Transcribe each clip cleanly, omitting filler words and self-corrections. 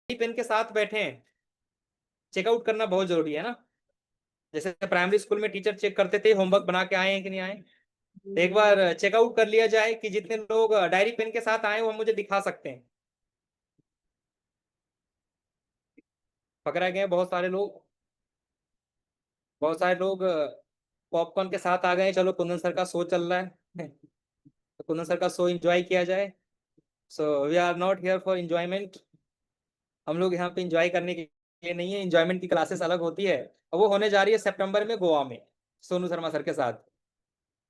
Pen के साथ बैठे हैं, चेकआउट करना बहुत जरूरी है ना। जैसे प्राइमरी स्कूल में टीचर चेक करते थे होमवर्क बना के आए हैं कि नहीं आए, तो एक बार चेकआउट कर लिया जाए कि जितने लोग डायरी पेन के साथ आए वो मुझे दिखा सकते हैं। पकड़ा गए बहुत सारे लोग पॉपकॉर्न के साथ आ गए। चलो कुंदन सर का शो चल रहा है तो कुंदन सर का शो एंजॉय किया जाए। So we are not here for enjoyment. हम लोग यहाँ पे एंजॉय करने के लिए नहीं है, एंजॉयमेंट की क्लासेस अलग होती है। और वो होने जा रही है सितंबर में गोवा में, सोनू शर्मा सर के साथ,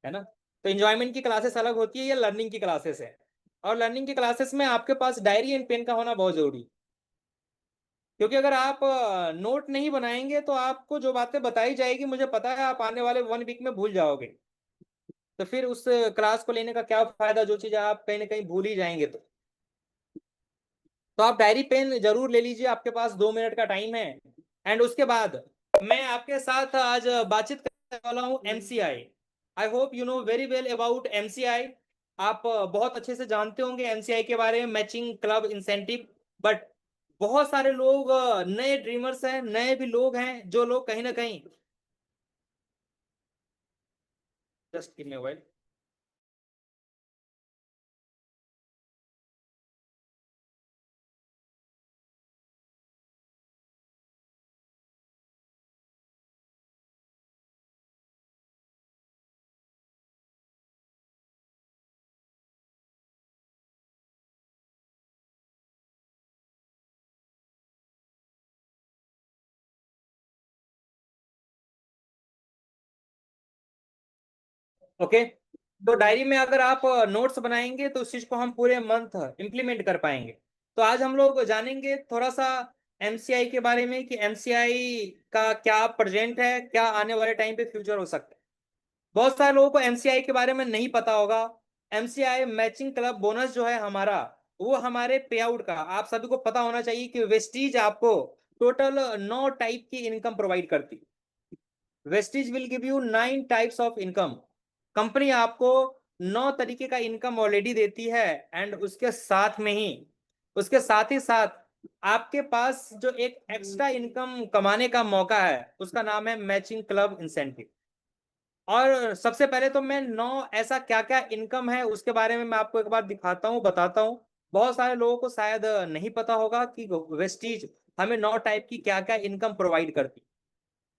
है ना। तो एंजॉयमेंट की क्लासेस अलग होती है, ये लर्निंग की क्लासेस है। और लर्निंग की क्लासेस में आपके पास डायरी एंड पेन का होना बहुत जरूरी है। क्योंकि अगर आप नोट नहीं बनाएंगे तो आपको जो बातें बताई जाएगी मुझे पता है आप आने वाले 1 वीक में भूल जाओगे। तो फिर उस क्लास को लेने का क्या फायदा, जो चीज आप कहीं ना कहीं भूल ही जाएंगे। तो आप डायरी पेन जरूर ले लीजिए, आपके पास 2 मिनट का टाइम है। एंड उसके बाद मैं आपके साथ आज बातचीत करने वाला हूँ MCI. I hope you know very well about MCI. आप बहुत अच्छे से जानते होंगे एमसीआई के बारे में, मैचिंग क्लब इंसेंटिव। बट बहुत सारे लोग नए ड्रीमर्स हैं, नए भी लोग हैं जो लोग कहीं ना कहीं, just give me mobile. Okay. तो डायरी में अगर आप नोट्स बनाएंगे तो उस चीज को हम पूरे मंथ इम्प्लीमेंट कर पाएंगे। तो आज हम लोग जानेंगे थोड़ा सा एमसीआई के बारे में कि एमसीआई का क्या प्रेजेंट है, क्या आने वाले टाइम पे फ्यूचर हो सकता है। बहुत सारे लोगों को एमसीआई के बारे में नहीं पता होगा। एमसीआई मैचिंग क्लब बोनस जो है हमारा, वो हमारे पे आउट का आप सभी को पता होना चाहिए कि वेस्टीज आपको टोटल 9 टाइप की इनकम प्रोवाइड करती है। Vestige will give you 9 types of income. Company आपको 9 तरीके का इनकम ऑलरेडी देती है। एंड उसके साथ ही साथ आपके पास जो एक एक्स्ट्रा इनकम कमाने का मौका है उसका नाम है मैचिंग क्लब इंसेंटिव। और सबसे पहले तो मैं 9 ऐसा क्या क्या इनकम है उसके बारे में मैं आपको एक बार दिखाता हूँ, बताता हूँ। बहुत सारे लोगों को शायद नहीं पता होगा कि वेस्टीज हमें 9 टाइप की क्या क्या इनकम प्रोवाइड करती।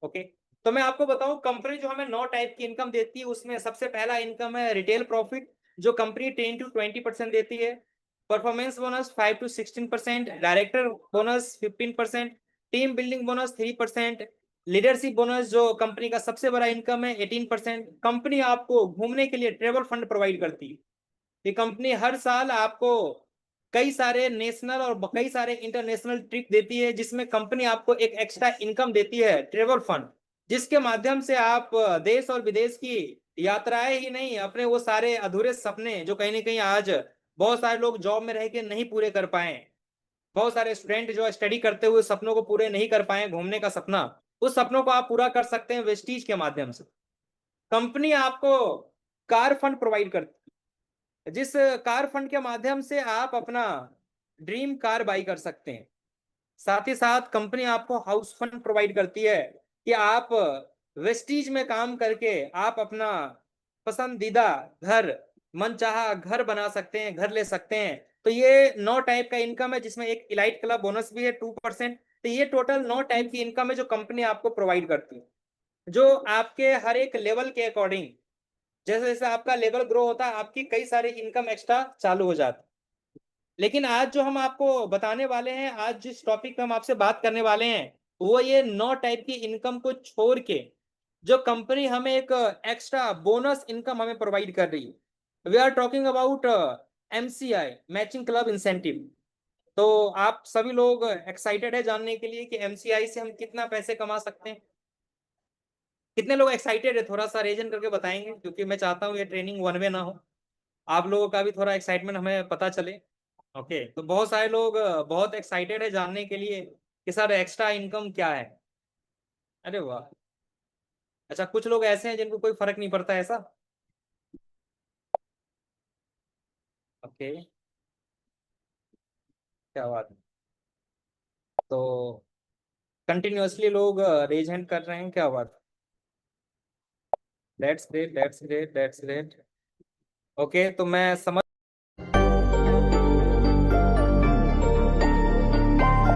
ओके। तो मैं आपको बताऊं कंपनी जो हमें 9 टाइप की इनकम देती है उसमें सबसे पहला इनकम है रिटेल प्रॉफिट, जो कंपनी 10 to 20% देती है। Performance bonus 5 to 16%, director bonus 15%, team building bonus 3%, leadership bonus जो कंपनी का सबसे बड़ा इनकम है 18%। कंपनी आपको घूमने के लिए ट्रेवल फंड प्रोवाइड करती है। ये कंपनी हर साल आपको कई सारे नेशनल और कई सारे इंटरनेशनल ट्रिप देती है, जिसमें कंपनी आपको एक एक्स्ट्रा इनकम देती है ट्रेवल फंड, जिसके माध्यम से आप देश और विदेश की यात्राएं ही नहीं, अपने वो सारे अधूरे सपने जो कहीं ना कहीं आज बहुत सारे लोग जॉब में रह के नहीं पूरे कर पाए, बहुत सारे स्टूडेंट जो स्टडी करते हुए सपनों को पूरे नहीं कर पाए, घूमने का सपना, उस सपनों को आप पूरा कर सकते हैं वेस्टीज के माध्यम से। कंपनी आपको कार फंड प्रोवाइड करती है, जिस कार फंड के माध्यम से आप अपना ड्रीम कार बाई कर सकते हैं। साथ ही साथ कंपनी आपको हाउस फंड प्रोवाइड करती है कि आप वेस्टीज में काम करके आप अपना पसंदीदा घर, मनचाहा घर बना सकते हैं, घर ले सकते हैं। तो ये 9 टाइप का इनकम है, जिसमें एक इलाइट क्लब बोनस भी है 2%। तो ये टोटल 9 टाइप की इनकम है जो कंपनी आपको प्रोवाइड करती है, जो आपके हर एक लेवल के अकॉर्डिंग, जैसे जैसे आपका लेवल ग्रो होता है आपकी कई सारे इनकम एक्स्ट्रा चालू हो जाती है। लेकिन आज जो हम आपको बताने वाले हैं, आज जिस टॉपिक पे हम आपसे बात करने वाले हैं, वो ये 9 टाइप की इनकम को छोड़ के जो कंपनी हमें एक एक्स्ट्रा बोनस इनकम हमें प्रोवाइड कर रही है। We are talking about MCI matching club incentive. तो आप सभी लोग एक्साइटेड है जानने के लिए कि एमसीआई से हम कितना पैसे कमा सकते हैं। कितने लोग एक्साइटेड है, थोड़ा सा रेजन करके बताएंगे, क्योंकि मैं चाहता हूँ ये ट्रेनिंग वन वे ना हो, आप लोगों का भी थोड़ा एक्साइटमेंट हमें पता चले। ओके। तो बहुत सारे लोग बहुत एक्साइटेड है जानने के लिए कि सर एक्स्ट्रा इनकम क्या है। अरे वाह। अच्छा, कुछ लोग ऐसे हैं जिनको कोई फर्क नहीं पड़ता ऐसा। ओके। क्या बात है। तो कंटिन्यूअसली लोग रेज हैंड कर रहे हैं, क्या बात। That's great, that's great, that's great. Okay, तो मैं समझ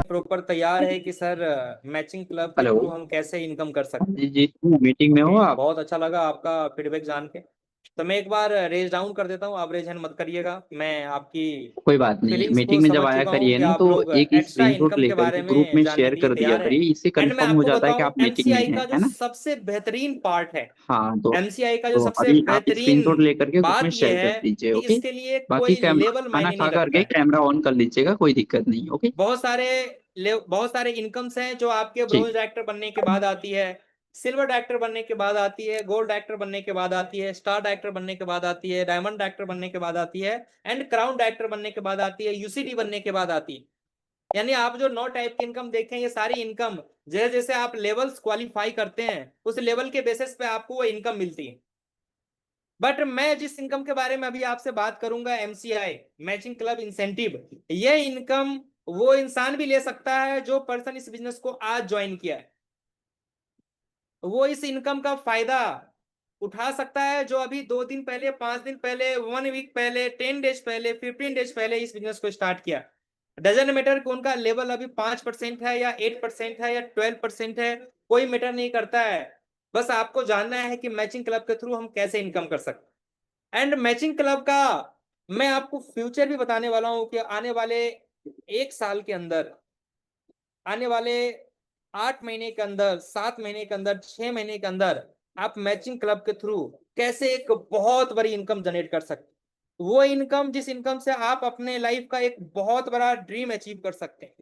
प्रॉपर तैयार है कि सर मैचिंग क्लब के हेलो। थ्रू हम कैसे इनकम कर सकते जी जी, मीटिंग हैं। में हो ओके, आप? बहुत अच्छा लगा आपका फीडबैक जान के। तो मैं एक बार रेज डाउन कर देता हूँ, आप रेज हैंड मत करिएगा। मैं आपकी कोई बात नहीं, फीलिंग्स को मीटिंग में जब समझ आया चुका हूँ करिए कि ना आप तो लोग एक एक्स्ट्रा स्क्रीनशॉट इनकम के लेकर बारे के ग्रुप में में जानने शेयर के लिए कर दिया तैयार हैं। करिए, इससे एंड मैं कंफर्म हो आपको जाता है कि बताऊं, आप मीटिंग में एमसीआई का हैं, जो है ना? सबसे बेहतरीन पार्ट है, हाँ एमसीआई का जो तो सबसे अभी आप बेहतरीन स्क्रीनशॉट लेकर के ग्रुप में बात शेयर यह कर है दीजिए, कि ओके? इसके लिए बाकी कोई लेवल खाना मायने नहीं खा रखता करके है। कैमरा ऑन कर लीजिएगा, कोई दिक्कत नहीं, ओके? बहुत सारे इनकम्स हैं जो आपके जी ब्रोंज डायरेक्टर बनने के बाद आती है, सिल्वर डायरेक्टर बनने के बाद आती है, गोल्ड डायरेक्टर बनने के बाद आती है, स्टार डायरेक्टर बनने के बाद आती है, डायमंड डायरेक्टर बनने के बाद आती है, एंड क्राउन डायरेक्टर बनने के बाद आती है, यूसीडी बनने के बाद आती है। यानी आप जो 9 टाइप की इनकम देखें, ये सारी इनकम जैसे जैसे आप लेवल्स क्वालिफाई करते हैं उस लेवल के बेसिस पे आपको वो इनकम मिलती है। बट मैं जिस इनकम के बारे में अभी आपसे बात करूंगा, एमसीआई, मैचिंग क्लब इंसेंटिव, ये इनकम वो इंसान भी ले सकता है जो पर्सन इस बिजनेस को आज ज्वाइन किया है। वो इस इनकम का फायदा उठा सकता है जो अभी 2 दिन पहले, 5 दिन पहले, 1 वीक पहले, 10 डेज पहले, 15 डेज पहले इस बिजनेस को स्टार्ट किया। डजन मैटर कि उनका लेवल अभी 5% है या 8% है या 12% है, कोई मैटर नहीं करता है। बस आपको जानना है कि मैचिंग क्लब के थ्रू हम कैसे इनकम कर सकते हैं। एंड मैचिंग क्लब का मैं आपको फ्यूचर भी बताने वाला हूं कि आने वाले 1 साल के अंदर, आने वाले 8 महीने के अंदर, 7 महीने के अंदर, 6 महीने के अंदर आप मैचिंग क्लब के थ्रू कैसे एक बहुत बड़ी इनकम जनरेट कर सकते हैं। वो इनकम जिस इनकम से आप अपने लाइफ का एक बहुत बड़ा ड्रीम अचीव कर सकते हैं,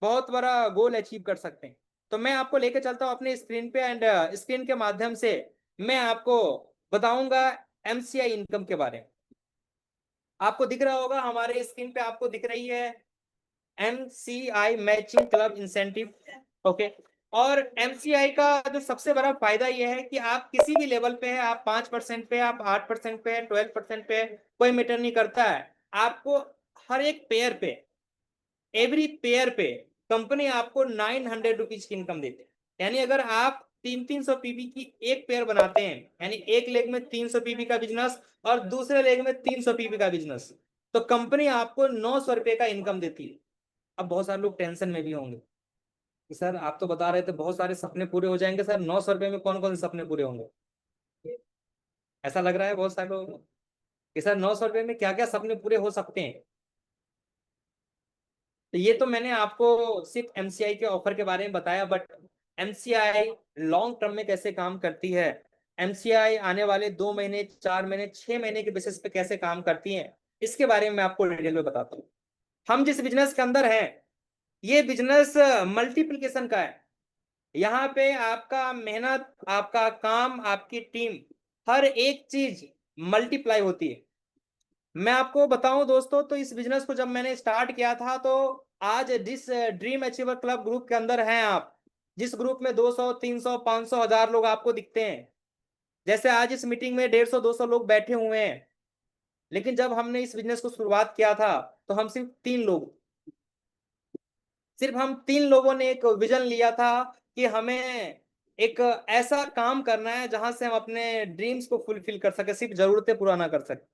बहुत बड़ा गोल अचीव कर सकते हैं। तो मैं आपको लेके चलता हूँ अपने स्क्रीन पे, एंड स्क्रीन के माध्यम से मैं आपको बताऊंगा एमसीआई इनकम के बारे में। आपको दिख रहा होगा, हमारे स्क्रीन पे आपको दिख रही है MCI, matching club incentive. Okay, और एमसीआई का जो सबसे बड़ा फायदा यह है कि आप किसी भी लेवल पे है, आप 5% पे, आप 8% पे, 12% पे, कोई मैटर नहीं करता है। आपको हर एक पेयर पे, एवरी पेयर पे कंपनी आपको 900 रुपीज की इनकम देती है। यानी अगर आप 300 पीपी की एक पेयर बनाते हैं, यानी एक लेग में 300 पीपी का बिजनेस और दूसरे लेग में 300 पीपी का बिजनेस, तो कंपनी आपको 900 रुपए का इनकम देती है। अब बहुत सारे लोग टेंशन में भी होंगे कि सर आप तो बता रहे थे बहुत सारे सपने पूरे हो जाएंगे, सर 900 रुपए में कौन कौन से सपने पूरे होंगे। ऐसा लग रहा है बहुत सारे लोगों को कि सर 900 रुपए में क्या क्या सपने पूरे हो सकते हैं। तो ये तो मैंने आपको सिर्फ एमसीआई के ऑफर के बारे में बताया, बट एमसीआई लॉन्ग टर्म में कैसे काम करती है, एमसीआई आने वाले 2 महीने, 4 महीने, 6 महीने के बेसिस पे कैसे काम करती है, इसके बारे में मैं आपको डिटेल में बताता हूँ। हम जिस बिजनेस के अंदर हैं, ये बिजनेस मल्टीप्लिकेशन का है। यहाँ पे आपका मेहनत, आपका काम, आपकी टीम, हर एक चीज मल्टीप्लाई होती है। मैं आपको बताऊं दोस्तों, तो इस बिजनेस को जब मैंने स्टार्ट किया था, तो आज जिस ड्रीम अचीवर क्लब ग्रुप के अंदर हैं आप, जिस ग्रुप में 200, 300, 500, 1000 लोग आपको दिखते हैं, जैसे आज इस मीटिंग में 150, 200 लोग बैठे हुए हैं, लेकिन जब हमने इस बिजनेस को शुरुआत किया था तो हम सिर्फ 3 लोग, सिर्फ हम 3 लोगों ने एक विजन लिया था कि हमें एक ऐसा काम करना है जहां से हम अपने ड्रीम्स को फुलफिल कर सके, सिर्फ जरूरतें पूरा ना कर सके।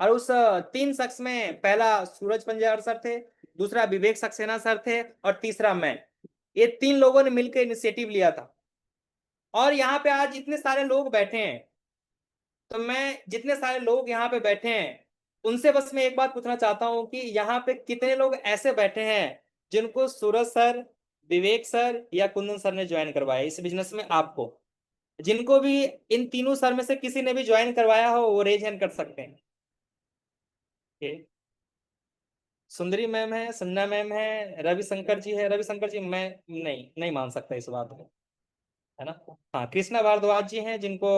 और उस 3 शख्स में पहला सूरज पंजाब सर थे, दूसरा विवेक सक्सेना सर थे, और तीसरा मैं। ये 3 लोगों ने मिलकर इनिशिएटिव लिया था। और यहाँ पे आज इतने सारे लोग बैठे हैं, तो मैं जितने सारे लोग यहाँ पे बैठे हैं उनसे बस मैं एक बात पूछना चाहता हूँ कि यहाँ पे कितने लोग ऐसे बैठे हैं जिनको सूरज सर, विवेक सर या कुंदन सर ने ज्वाइन करवाया इस बिजनेस में। आपको जिनको भी इन तीनों सर में से किसी ने भी ज्वाइन करवाया हो वो रेज हैंड कर सकते हैं। Okay? सुंदरी मैम है, संजना मैम है, रविशंकर जी है। रविशंकर जी मैं नहीं नहीं मान सकता इस बात को, है ना। हाँ, कृष्णा भारद्वाज जी हैं जिनको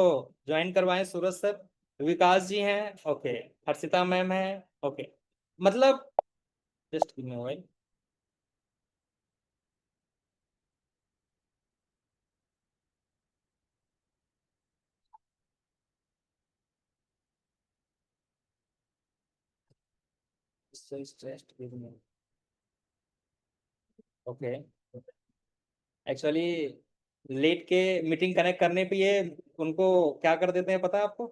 ज्वाइन करवाएं सूरज सर। विकास जी हैं, ओके। हर्षिता मैम है, ओके। मतलब just give me mobile. Just give me. Okay. Actually late के मीटिंग कनेक्ट करने पे ये उनको क्या कर देते हैं पता है आपको?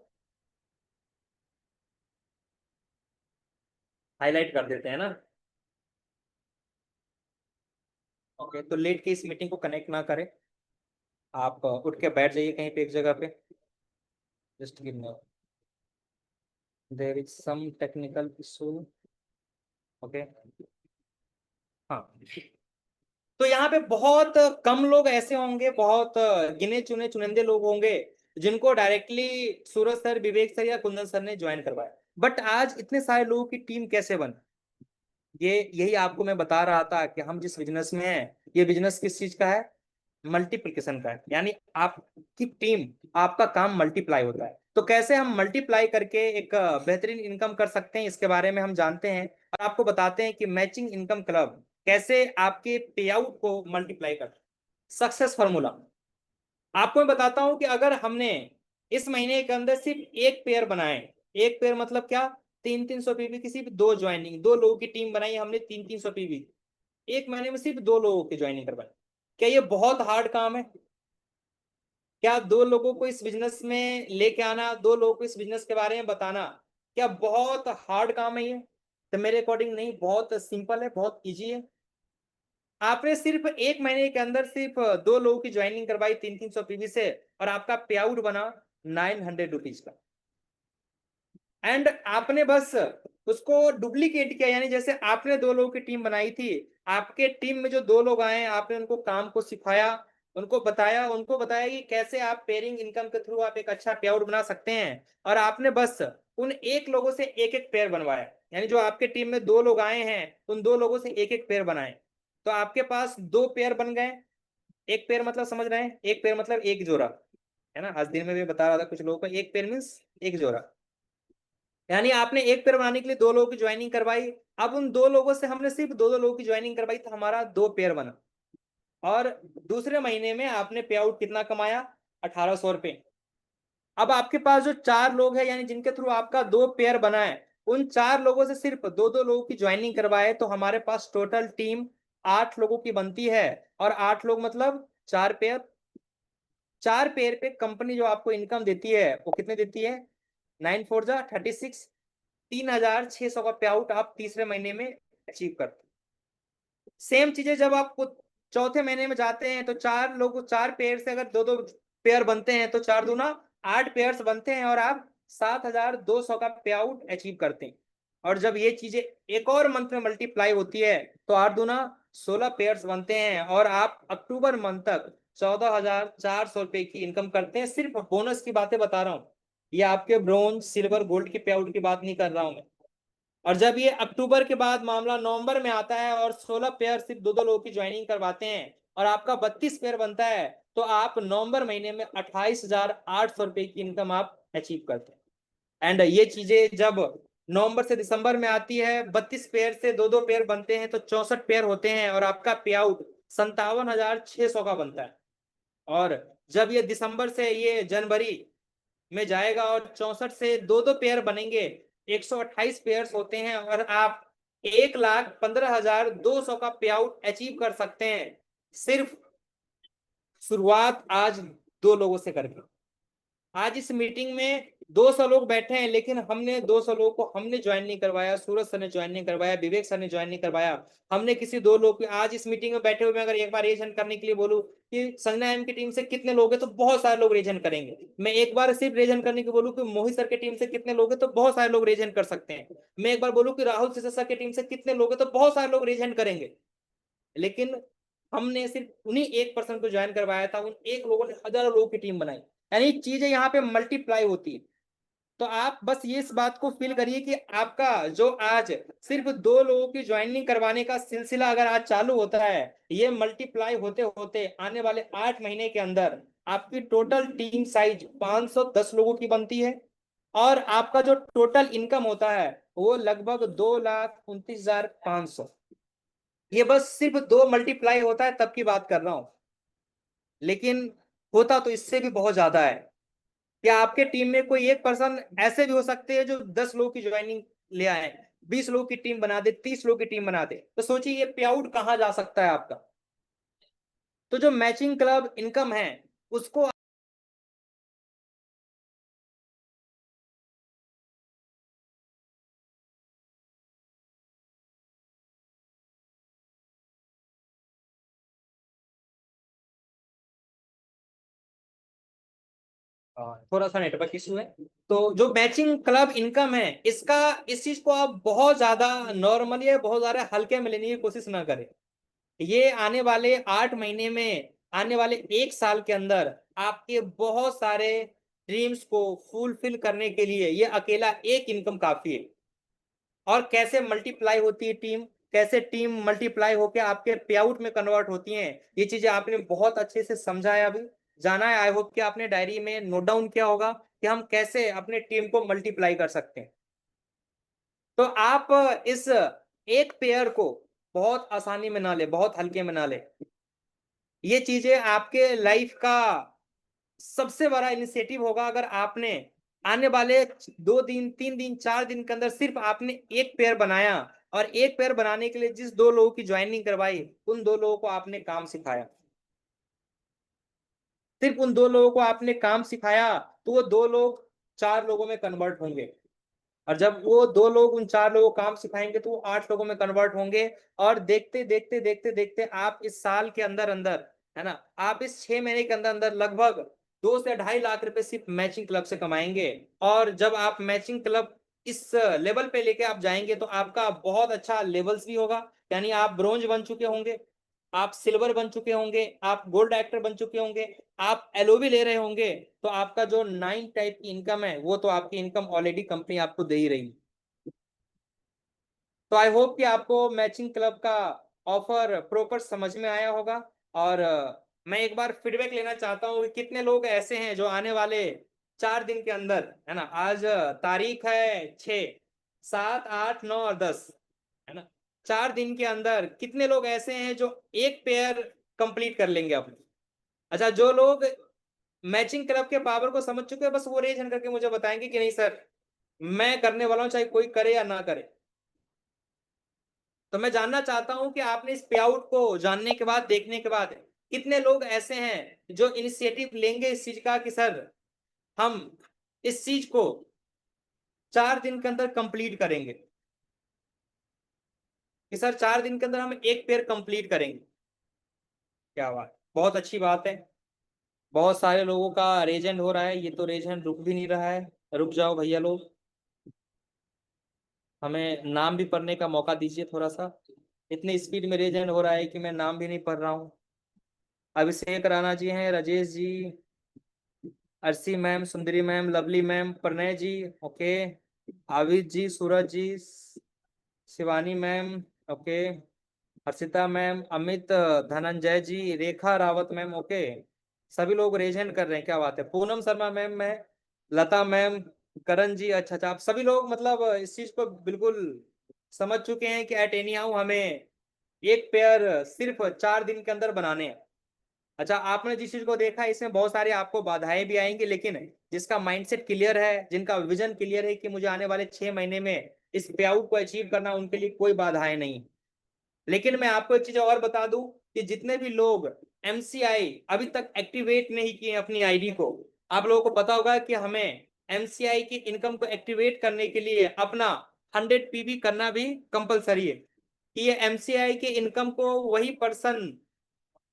हाईलाइट कर देते हैं ना। ओके, तो लेट के इस मीटिंग को कनेक्ट ना करें। आप उठ के बैठ जाइए कहीं पे एक जगह पे। Just give me, there is some technical issue. Okay. हाँ। तो यहाँ पे बहुत कम लोग ऐसे होंगे, बहुत गिने चुने चुनिंदे लोग होंगे जिनको डायरेक्टली सूरज सर, विवेक सर या कुंदन सर ने ज्वाइन करवाया। बट आज इतने सारे लोगों की टीम कैसे बनी? ये यही आपको मैं बता रहा था कि हम जिस बिजनेस में हैं, ये बिजनेस किस चीज का है? मल्टीप्लिकेशन का है। यानी आपकी टीम, आपका काम मल्टीप्लाई होता है। तो कैसे हम मल्टीप्लाई करके एक बेहतरीन इनकम कर सकते हैं, इसके बारे में हम जानते हैं और आपको बताते हैं कि मैचिंग इनकम क्लब कैसे आपके पे आउट को मल्टीप्लाई करता है। सक्सेस फॉर्मूला आपको मैं बताता हूं कि अगर हमने इस महीने के अंदर सिर्फ एक पेयर बनाए, एक पेयर मतलब क्या? 300-300 पीवी की सिर्फ दो ज्वाइनिंग, दो लोगों की टीम बनाई हमने 300-300 पीवी, एक महीने में सिर्फ दो लोगों की ज्वाइनिंग करवाई। क्या ये बहुत हार्ड काम है? क्या दो लोगों को इस बिजनेस में लेके आना, दो लोगों को इस बिजनेस के बारे में बताना, क्या बहुत हार्ड काम है ये? तो मेरे अकॉर्डिंग नहीं, बहुत सिंपल है, बहुत इजी है। आपने सिर्फ एक महीने के अंदर सिर्फ दो लोगों की ज्वाइनिंग करवाई 300-300 पीवी से, और आपका पे आउट बना 900 रुपीज का। एंड आपने बस उसको डुप्लीकेट किया, यानी जैसे आपने दो लोगों की टीम बनाई थी, आपके टीम में जो दो लोग आए, आपने उनको काम को सिखाया, उनको बताया कि कैसे आप पेयरिंग इनकम के थ्रू आप एक अच्छा पे आउट बना सकते हैं। और आपने बस उन एक लोगों से एक एक पेयर बनवाया, यानी जो आपके टीम में दो लोग आए हैं उन दो लोगों से एक एक पेयर बनाए। तो आपके पास दो पेयर बन गए। एक पेयर मतलब समझ रहे हैं? एक पेयर मतलब एक जोड़ा, है ना? आज दिन में भी बता रहा था कुछ लोगों को, एक पेयर मीन्स एक जोड़ा। यानी आपने एक पेयर बनाने के लिए दो लोगों की ज्वाइनिंग करवाई। अब उन दो लोगों से हमने सिर्फ दो दो लोगों की ज्वाइनिंग करवाई तो हमारा दो पेयर बना। और दूसरे महीने में आपने पे आउट कितना कमाया? 1800 रुपये। अब आपके पास जो चार लोग हैं, यानी जिनके थ्रू आपका दो पेयर बना है, उन चार लोगों से सिर्फ दो दो लोगों की ज्वाइनिंग करवाए तो हमारे पास टोटल टीम 8 लोगों की बनती है। और 8 लोग मतलब चार पेयर। चार पेयर पे कंपनी जो आपको इनकम देती है वो कितने देती है? 9 4 जा 36, 3600 का पे आउट आप तीसरे महीने में अचीव करते हैं। सेम चीजें जब आप चौथे महीने में जाते हैं तो चार लोग, चार पेयर से अगर दो दो पेयर बनते हैं तो चार दूना 8 पेयर्स बनते हैं और आप 7200 का पे आउट अचीव करते हैं। और जब ये चीजें एक और मंथ में मल्टीप्लाई होती है तो 8 दूना 16 पेयर्स बनते हैं और आप अक्टूबर मंथ तक 14,400 रुपए की इनकम करते हैं। सिर्फ बोनस की बातें बता रहा हूँ, ये आपके ब्रोंज सिल्वर गोल्ड के पे आउट की बात नहीं कर रहा हूं मैं। और जब ये अक्टूबर के बाद मामला नवंबर में आता है और 16 पेयर सिर्फ दो दो लोगों की ज्वाइनिंग करवाते हैं और आपका 32 पेयर बनता है, तो आप नवंबर महीने में 28,800 रुपए की इनकम आप अचीव करते हैं। एंड ये चीजें जब नवंबर से दिसंबर में आती है, 32 पेयर से दो दो पेयर बनते हैं तो 64 पेयर होते हैं और आपका पे आउट 57,600 का बनता है। और जब ये दिसंबर से ये जनवरी में जाएगा और 64 से दो दो पेयर बनेंगे, 128 पेयर्स होते हैं और आप 1,15,200 का पे आउट अचीव कर सकते हैं। सिर्फ शुरुआत आज दो लोगों से करके। आज इस मीटिंग में 200 लोग बैठे हैं, लेकिन हमने 200 लोगों को हमने ज्वाइन नहीं करवाया, सूरज सर ने ज्वाइन नहीं करवाया, विवेक सर ने ज्वाइन नहीं करवाया। हमने किसी दो लोग आज इस मीटिंग में बैठे हुए में अगर एक बार रेजन करने के लिए बोलूं कि संजना एम की टीम से कितने लोग हैं तो बहुत सारे लोग रेजन करेंगे। मैं एक बार सिर्फ रेजन करने की बोलूं कि मोहित सर की टीम से कितने लोग हैं तो बहुत सारे लोग रेजन कर सकते हैं। मैं एक बार बोलूं कि राहुल सर की टीम से कितने लोग हैं तो बहुत सारे लोग रेजन करेंगे। लेकिन हमने सिर्फ उन्हीं 1% को ज्वाइन करवाया था, उन एक लोगों ने हजारों लोगों की टीम बनाई। यानी चीजें यहाँ पे मल्टीप्लाई होती है। तो आप बस ये इस बात को फील करिए कि आपका जो आज सिर्फ दो लोगों की ज्वाइनिंग करवाने का सिलसिला अगर आज चालू होता है, ये मल्टीप्लाई होते होते आने वाले 8 महीने के अंदर आपकी टोटल टीम साइज 510 लोगों की बनती है। और आपका जो टोटल इनकम होता है वो लगभग 2,29,500। ये बस सिर्फ दो मल्टीप्लाई होता है तब की बात कर रहा हूं, लेकिन होता तो इससे भी बहुत ज्यादा है। क्या आपके टीम में कोई एक पर्सन ऐसे भी हो सकते हैं जो 10 लोगों की ज्वाइनिंग ले आए? 20 लोग की टीम बना दे, 30 लोग की टीम बना दे, तो सोचिए ये पे आउट कहाँ जा सकता है आपका। तो जो मैचिंग क्लब इनकम है उसको थोड़ा सा नेटवर्क इशू है। तो जो मैचिंग क्लब इनकम है इसका, इस चीज को आप बहुत ज्यादा नॉर्मली या बहुत ज्यादा हल्के में लेने की कोशिश ना करें। ये आने वाले 8 महीने में, आने वाले 1 साल के अंदर आपके बहुत सारे ड्रीम्स को फुलफिल करने के लिए ये अकेला एक इनकम काफी है। और कैसे मल्टीप्लाई होती है टीम, कैसे टीम मल्टीप्लाई होकर आपके पे आउट में कन्वर्ट होती हैं, ये चीजें आपने बहुत अच्छे से समझा है, अभी जाना है। आई होप कि आपने डायरी में नोट डाउन किया होगा कि हम कैसे अपने टीम को मल्टीप्लाई कर सकते हैं। तो आप इस एक पेयर को बहुत आसानी में ना ले, बहुत हल्के में ना ले। ये चीजें आपके लाइफ का सबसे बड़ा इनिशिएटिव होगा अगर आपने आने वाले 2 दिन, 3 दिन, 4 दिन के अंदर सिर्फ आपने एक पेयर बनाया, और एक पेयर बनाने के लिए जिस 2 लोगों की ज्वाइनिंग करवाई, उन 2 लोगों को आपने काम सिखाया, सिर्फ उन 2 लोगों को आपने काम सिखाया, तो वो 2 लोग 4 लोगों में कन्वर्ट होंगे। और जब वो 2 लोग उन 4 लोगों को काम सिखाएंगे तो वो 8 लोगों में कन्वर्ट होंगे। और देखते देखते देखते देखते आप इस साल के अंदर अंदर, है ना, आप इस 6 महीने के अंदर अंदर लगभग 2 से 2.5 लाख रुपए सिर्फ मैचिंग क्लब से कमाएंगे। और जब आप मैचिंग क्लब इस लेवल पे लेके आप जाएंगे तो आपका बहुत अच्छा लेवल्स भी होगा, यानी आप ब्रोंज बन चुके होंगे, आप सिल्वर बन चुके होंगे, आप गोल्ड एक्टर बन चुके होंगे, आप एलओबी ले रहे होंगे। तो आपका जो 9 टाइप की इनकम है वो तो आपकी इनकम ऑलरेडी कंपनी आपको दे ही रही है। तो आई होप कि आपको मैचिंग क्लब का ऑफर प्रॉपर समझ में आया होगा। और मैं एक बार फीडबैक लेना चाहता हूँ कि कितने लोग ऐसे हैं जो आने वाले 4 दिन के अंदर, है ना, आज तारीख है 6, 7, 8, 9 और 10, है ना, 4 दिन के अंदर कितने लोग ऐसे हैं जो एक पेयर कंप्लीट कर लेंगे अपने। अच्छा, जो लोग मैचिंग क्लब के पावर को समझ चुके हैं बस वो रेज हैंड करके मुझे बताएंगे कि नहीं सर मैं करने वाला हूं, चाहे कोई करे या ना करे। तो मैं जानना चाहता हूं कि आपने इस पे आउट को जानने के बाद, देखने के बाद, कितने लोग ऐसे हैं जो इनिशिएटिव लेंगे इस चीज का कि सर हम इस चीज को 4 दिन के अंदर कंप्लीट करेंगे, कि सर 4 दिन के अंदर हम एक पेयर कंप्लीट करेंगे। क्या बात, बहुत अच्छी बात है। बहुत सारे लोगों का रेज हैंड हो रहा है, ये तो रेज हैंड रुक भी नहीं रहा है। रुक जाओ भैया लोग, हमें नाम भी पढ़ने का मौका दीजिए थोड़ा सा। इतनी स्पीड में रेज हैंड हो रहा है कि मैं नाम भी नहीं पढ़ रहा हूँ। अभिषेक राणा जी हैं, Rajesh ji, Arshi ma'am, Sundari ma'am, Lovely ma'am, Pranay ji, okay, Abid ji, Suraj ji, Shivani ma'am, okay, Harshita ma'am, Amit, Dhananjay ji, Rekha Rawat ma'am, okay, सभी लोग रेज हैंड कर रहे हैं, क्या बात है। पूनम शर्मा मैम, मैं, लता मैम, करण जी, अच्छा अच्छा, आप सभी लोग मतलब इस चीज को बिल्कुल समझ चुके हैं कि एट एनी हाउ हमें एक पेयर सिर्फ 4 दिन के अंदर बनाने हैं। अच्छा, आपने जिस चीज को देखा है इसमें बहुत सारी आपको बाधाएं भी आएंगी, लेकिन जिसका माइंडसेट क्लियर है, जिनका विजन क्लियर है कि मुझे आने वाले 6 महीने में इस पे आउट को अचीव करना, उनके लिए कोई बाधाएं नहीं। लेकिन मैं आपको एक चीज और बता दूं कि जितने भी लोग एमसीआई अभी तक एक्टिवेट नहीं किए अपनी आईडी को, आप लोगों को पता होगा कि हमें एमसीआई की इनकम को एक्टिवेट करने के लिए अपना 100 पीबी करना भी कंपलसरी है। कि ये एमसीआई की इनकम को वही पर्सन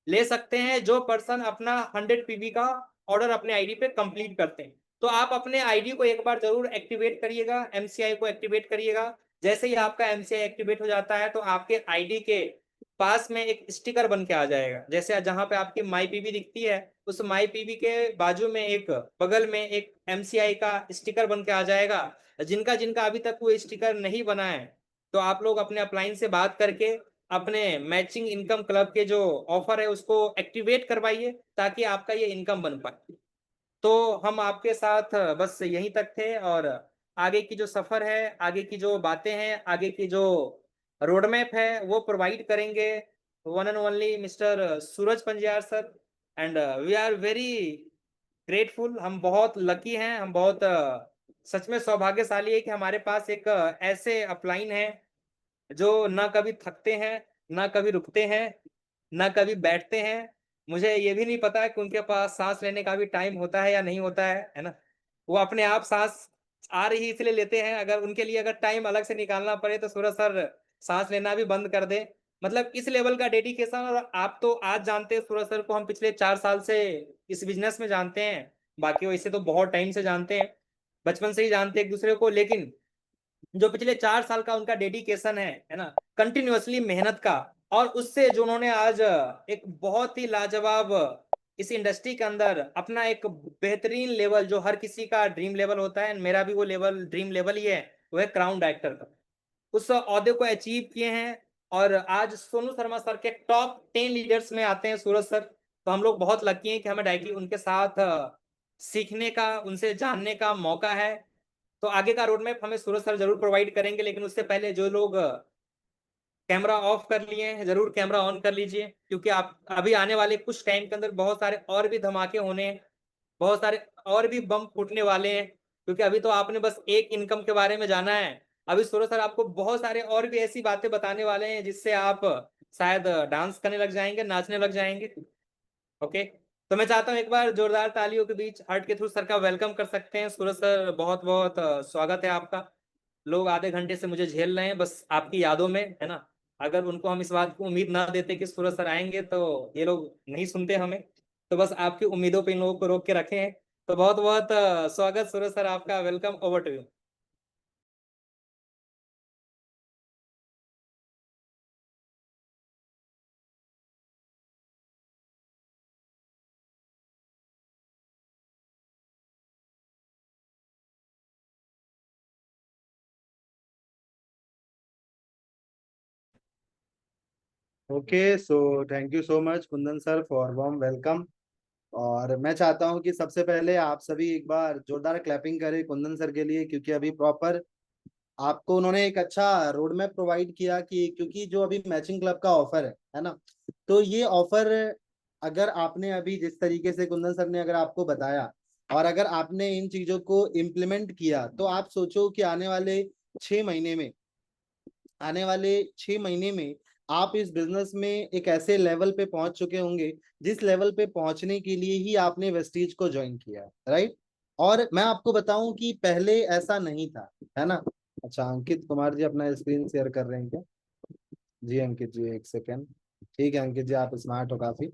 ले सकते हैं जो पर्सन अपना 100 पीबी का ऑर्डर अपने आईडी पे कंप्लीट करते हैं। तो आप अपने आईडी को एक बार जरूर एक्टिवेट करिएगा, एमसीआई को एक्टिवेट करिएगा। जैसे ही आपका एमसीआई एक्टिवेट हो जाता है तो आपके आईडी के पास में एक स्टिकर बन के आ जाएगा, जैसे जहां पे आपकी माई पीबी दिखती है उस माई पीबी के बाजू में एक, बगल में एक एमसीआई का स्टिकर बन के आ जाएगा। जिनका जिनका अभी तक वो स्टिकर नहीं बना है तो आप लोग अपने अपलाइन से बात करके अपने मैचिंग इनकम क्लब के जो ऑफर है उसको एक्टिवेट करवाइए ताकि आपका ये इनकम बन पाए। तो हम आपके साथ बस यहीं तक थे, और आगे की जो सफर है, आगे की जो बातें हैं, आगे की जो रोड मैप है वो प्रोवाइड करेंगे one and only mister Suraj Panjiyar sir. And we are very grateful, हम बहुत लकी हैं, हम बहुत सच में सौभाग्यशाली है कि हमारे पास एक ऐसे अपलाइन है जो ना कभी थकते हैं, ना कभी रुकते हैं, ना कभी बैठते हैं। मुझे ये भी नहीं पता है कि उनके पास साँस लेने का भी टाइम होता है या नहीं होता है ना? वो अपने आप साँस आ रही इसलिए लेते हैं, अगर उनके लिए अगर टाइम अलग से निकालना पड़े तो सूरज सर साँस लेना भी बंद कर दें। मतलब इस लेवल का डेडिकेशन। और आप तो आज जानते हैं सूरज सर को, हम पिछले 4 साल से इस बिज़नेस में जानते हैं। बाकी वैसे तो बहुत टाइम से जानते हैं, बचपन से ही जानते हैं एक-दूसरे को। लेकिन जो पिछले 4 साल का उनका डेडिकेशन है ना? कंटिन्यूअसली मेहनत का, और उससे जो उन्होंने आज एक बहुत ही लाजवाब इस इंडस्ट्री के अंदर अपना एक बेहतरीन लेवल, जो हर किसी का ड्रीम लेवल होता है, मेरा भी वो लेवल ड्रीम लेवल ही है, वो है क्राउन डायरेक्टर का। उस ओहदे को अचीव किए हैं और आज सोनू शर्मा सर के टॉप 10 लीडर्स में आते हैं सूरज सर। तो हम लोग बहुत लकी हैं कि हमें डायरेक्टली उनके साथ सीखने का, उनसे जानने का मौका है। तो आगे का रोड मैप हमें सूरज सर ज़रूर प्रोवाइड करेंगे, लेकिन उससे पहले जो लोग कैमरा ऑफ कर लिए हैं, ज़रूर कैमरा ऑन कर लीजिए, क्योंकि आप अभी आने वाले कुछ टाइम के अंदर बहुत सारे और भी धमाके होने हैं, बहुत सारे और भी बम फूटने वाले हैं। क्योंकि अभी तो आपने बस एक इनकम के बारे में जाना है, अभी सूरज सर आपको बहुत सारे और भी ऐसी बातें बताने वाले हैं जिससे आप शायद डांस करने लग जाएँगे, नाचने लग जाएँगे। ओके। तो मैं चाहता हूँ एक बार जोरदार तालियों के बीच हार्ट के थ्रू सर का वेलकम कर सकते हैं। सूरज सर बहुत-बहुत स्वागत है आपका। लोग आधे घंटे से मुझे झेल रहे हैं बस आपकी यादों में, है ना? अगर उनको हम इस बात की उम्मीद ना देते कि सूरज सर आएँगे तो ये लोग नहीं सुनते हमें। तो बस आपकी उम्मीदों पे इन लोगों को रोक के रखे हैं। तो बहुत-बहुत स्वागत सूरज सर आपका, welcome, over to you. Okay, so thank you so much Kundan sir for warm welcome. और मैं चाहता हूं कि सबसे पहले आप सभी एक बार जोरदार क्लैपिंग करें कुंदन सर के लिए, क्योंकि अभी प्रॉपर आपको उन्होंने एक अच्छा रोड मैप प्रोवाइड किया कि क्योंकि जो अभी मैचिंग क्लब का ऑफर है ना, तो ये ऑफर अगर आपने अभी जिस तरीके से कुंदन सर ने अगर आपको बताया और अगर आपने इन चीजों को इम्प्लीमेंट किया, तो आप सोचो कि आने वाले 6 महीने में आप इस बिजनेस में एक ऐसे लेवल पे पहुंच चुके होंगे जिस लेवल पे पहुंचने के लिए ही आपने वेस्टीज को ज्वाइन किया, राइट। और मैं आपको बताऊं कि पहले ऐसा नहीं था, है ना। अच्छा, अंकित कुमार जी अपना स्क्रीन शेयर कर रहे हैं क्या? जी अंकित जी, एक सेकेंड। ठीक है अंकित जी, आप स्मार्ट हो काफी।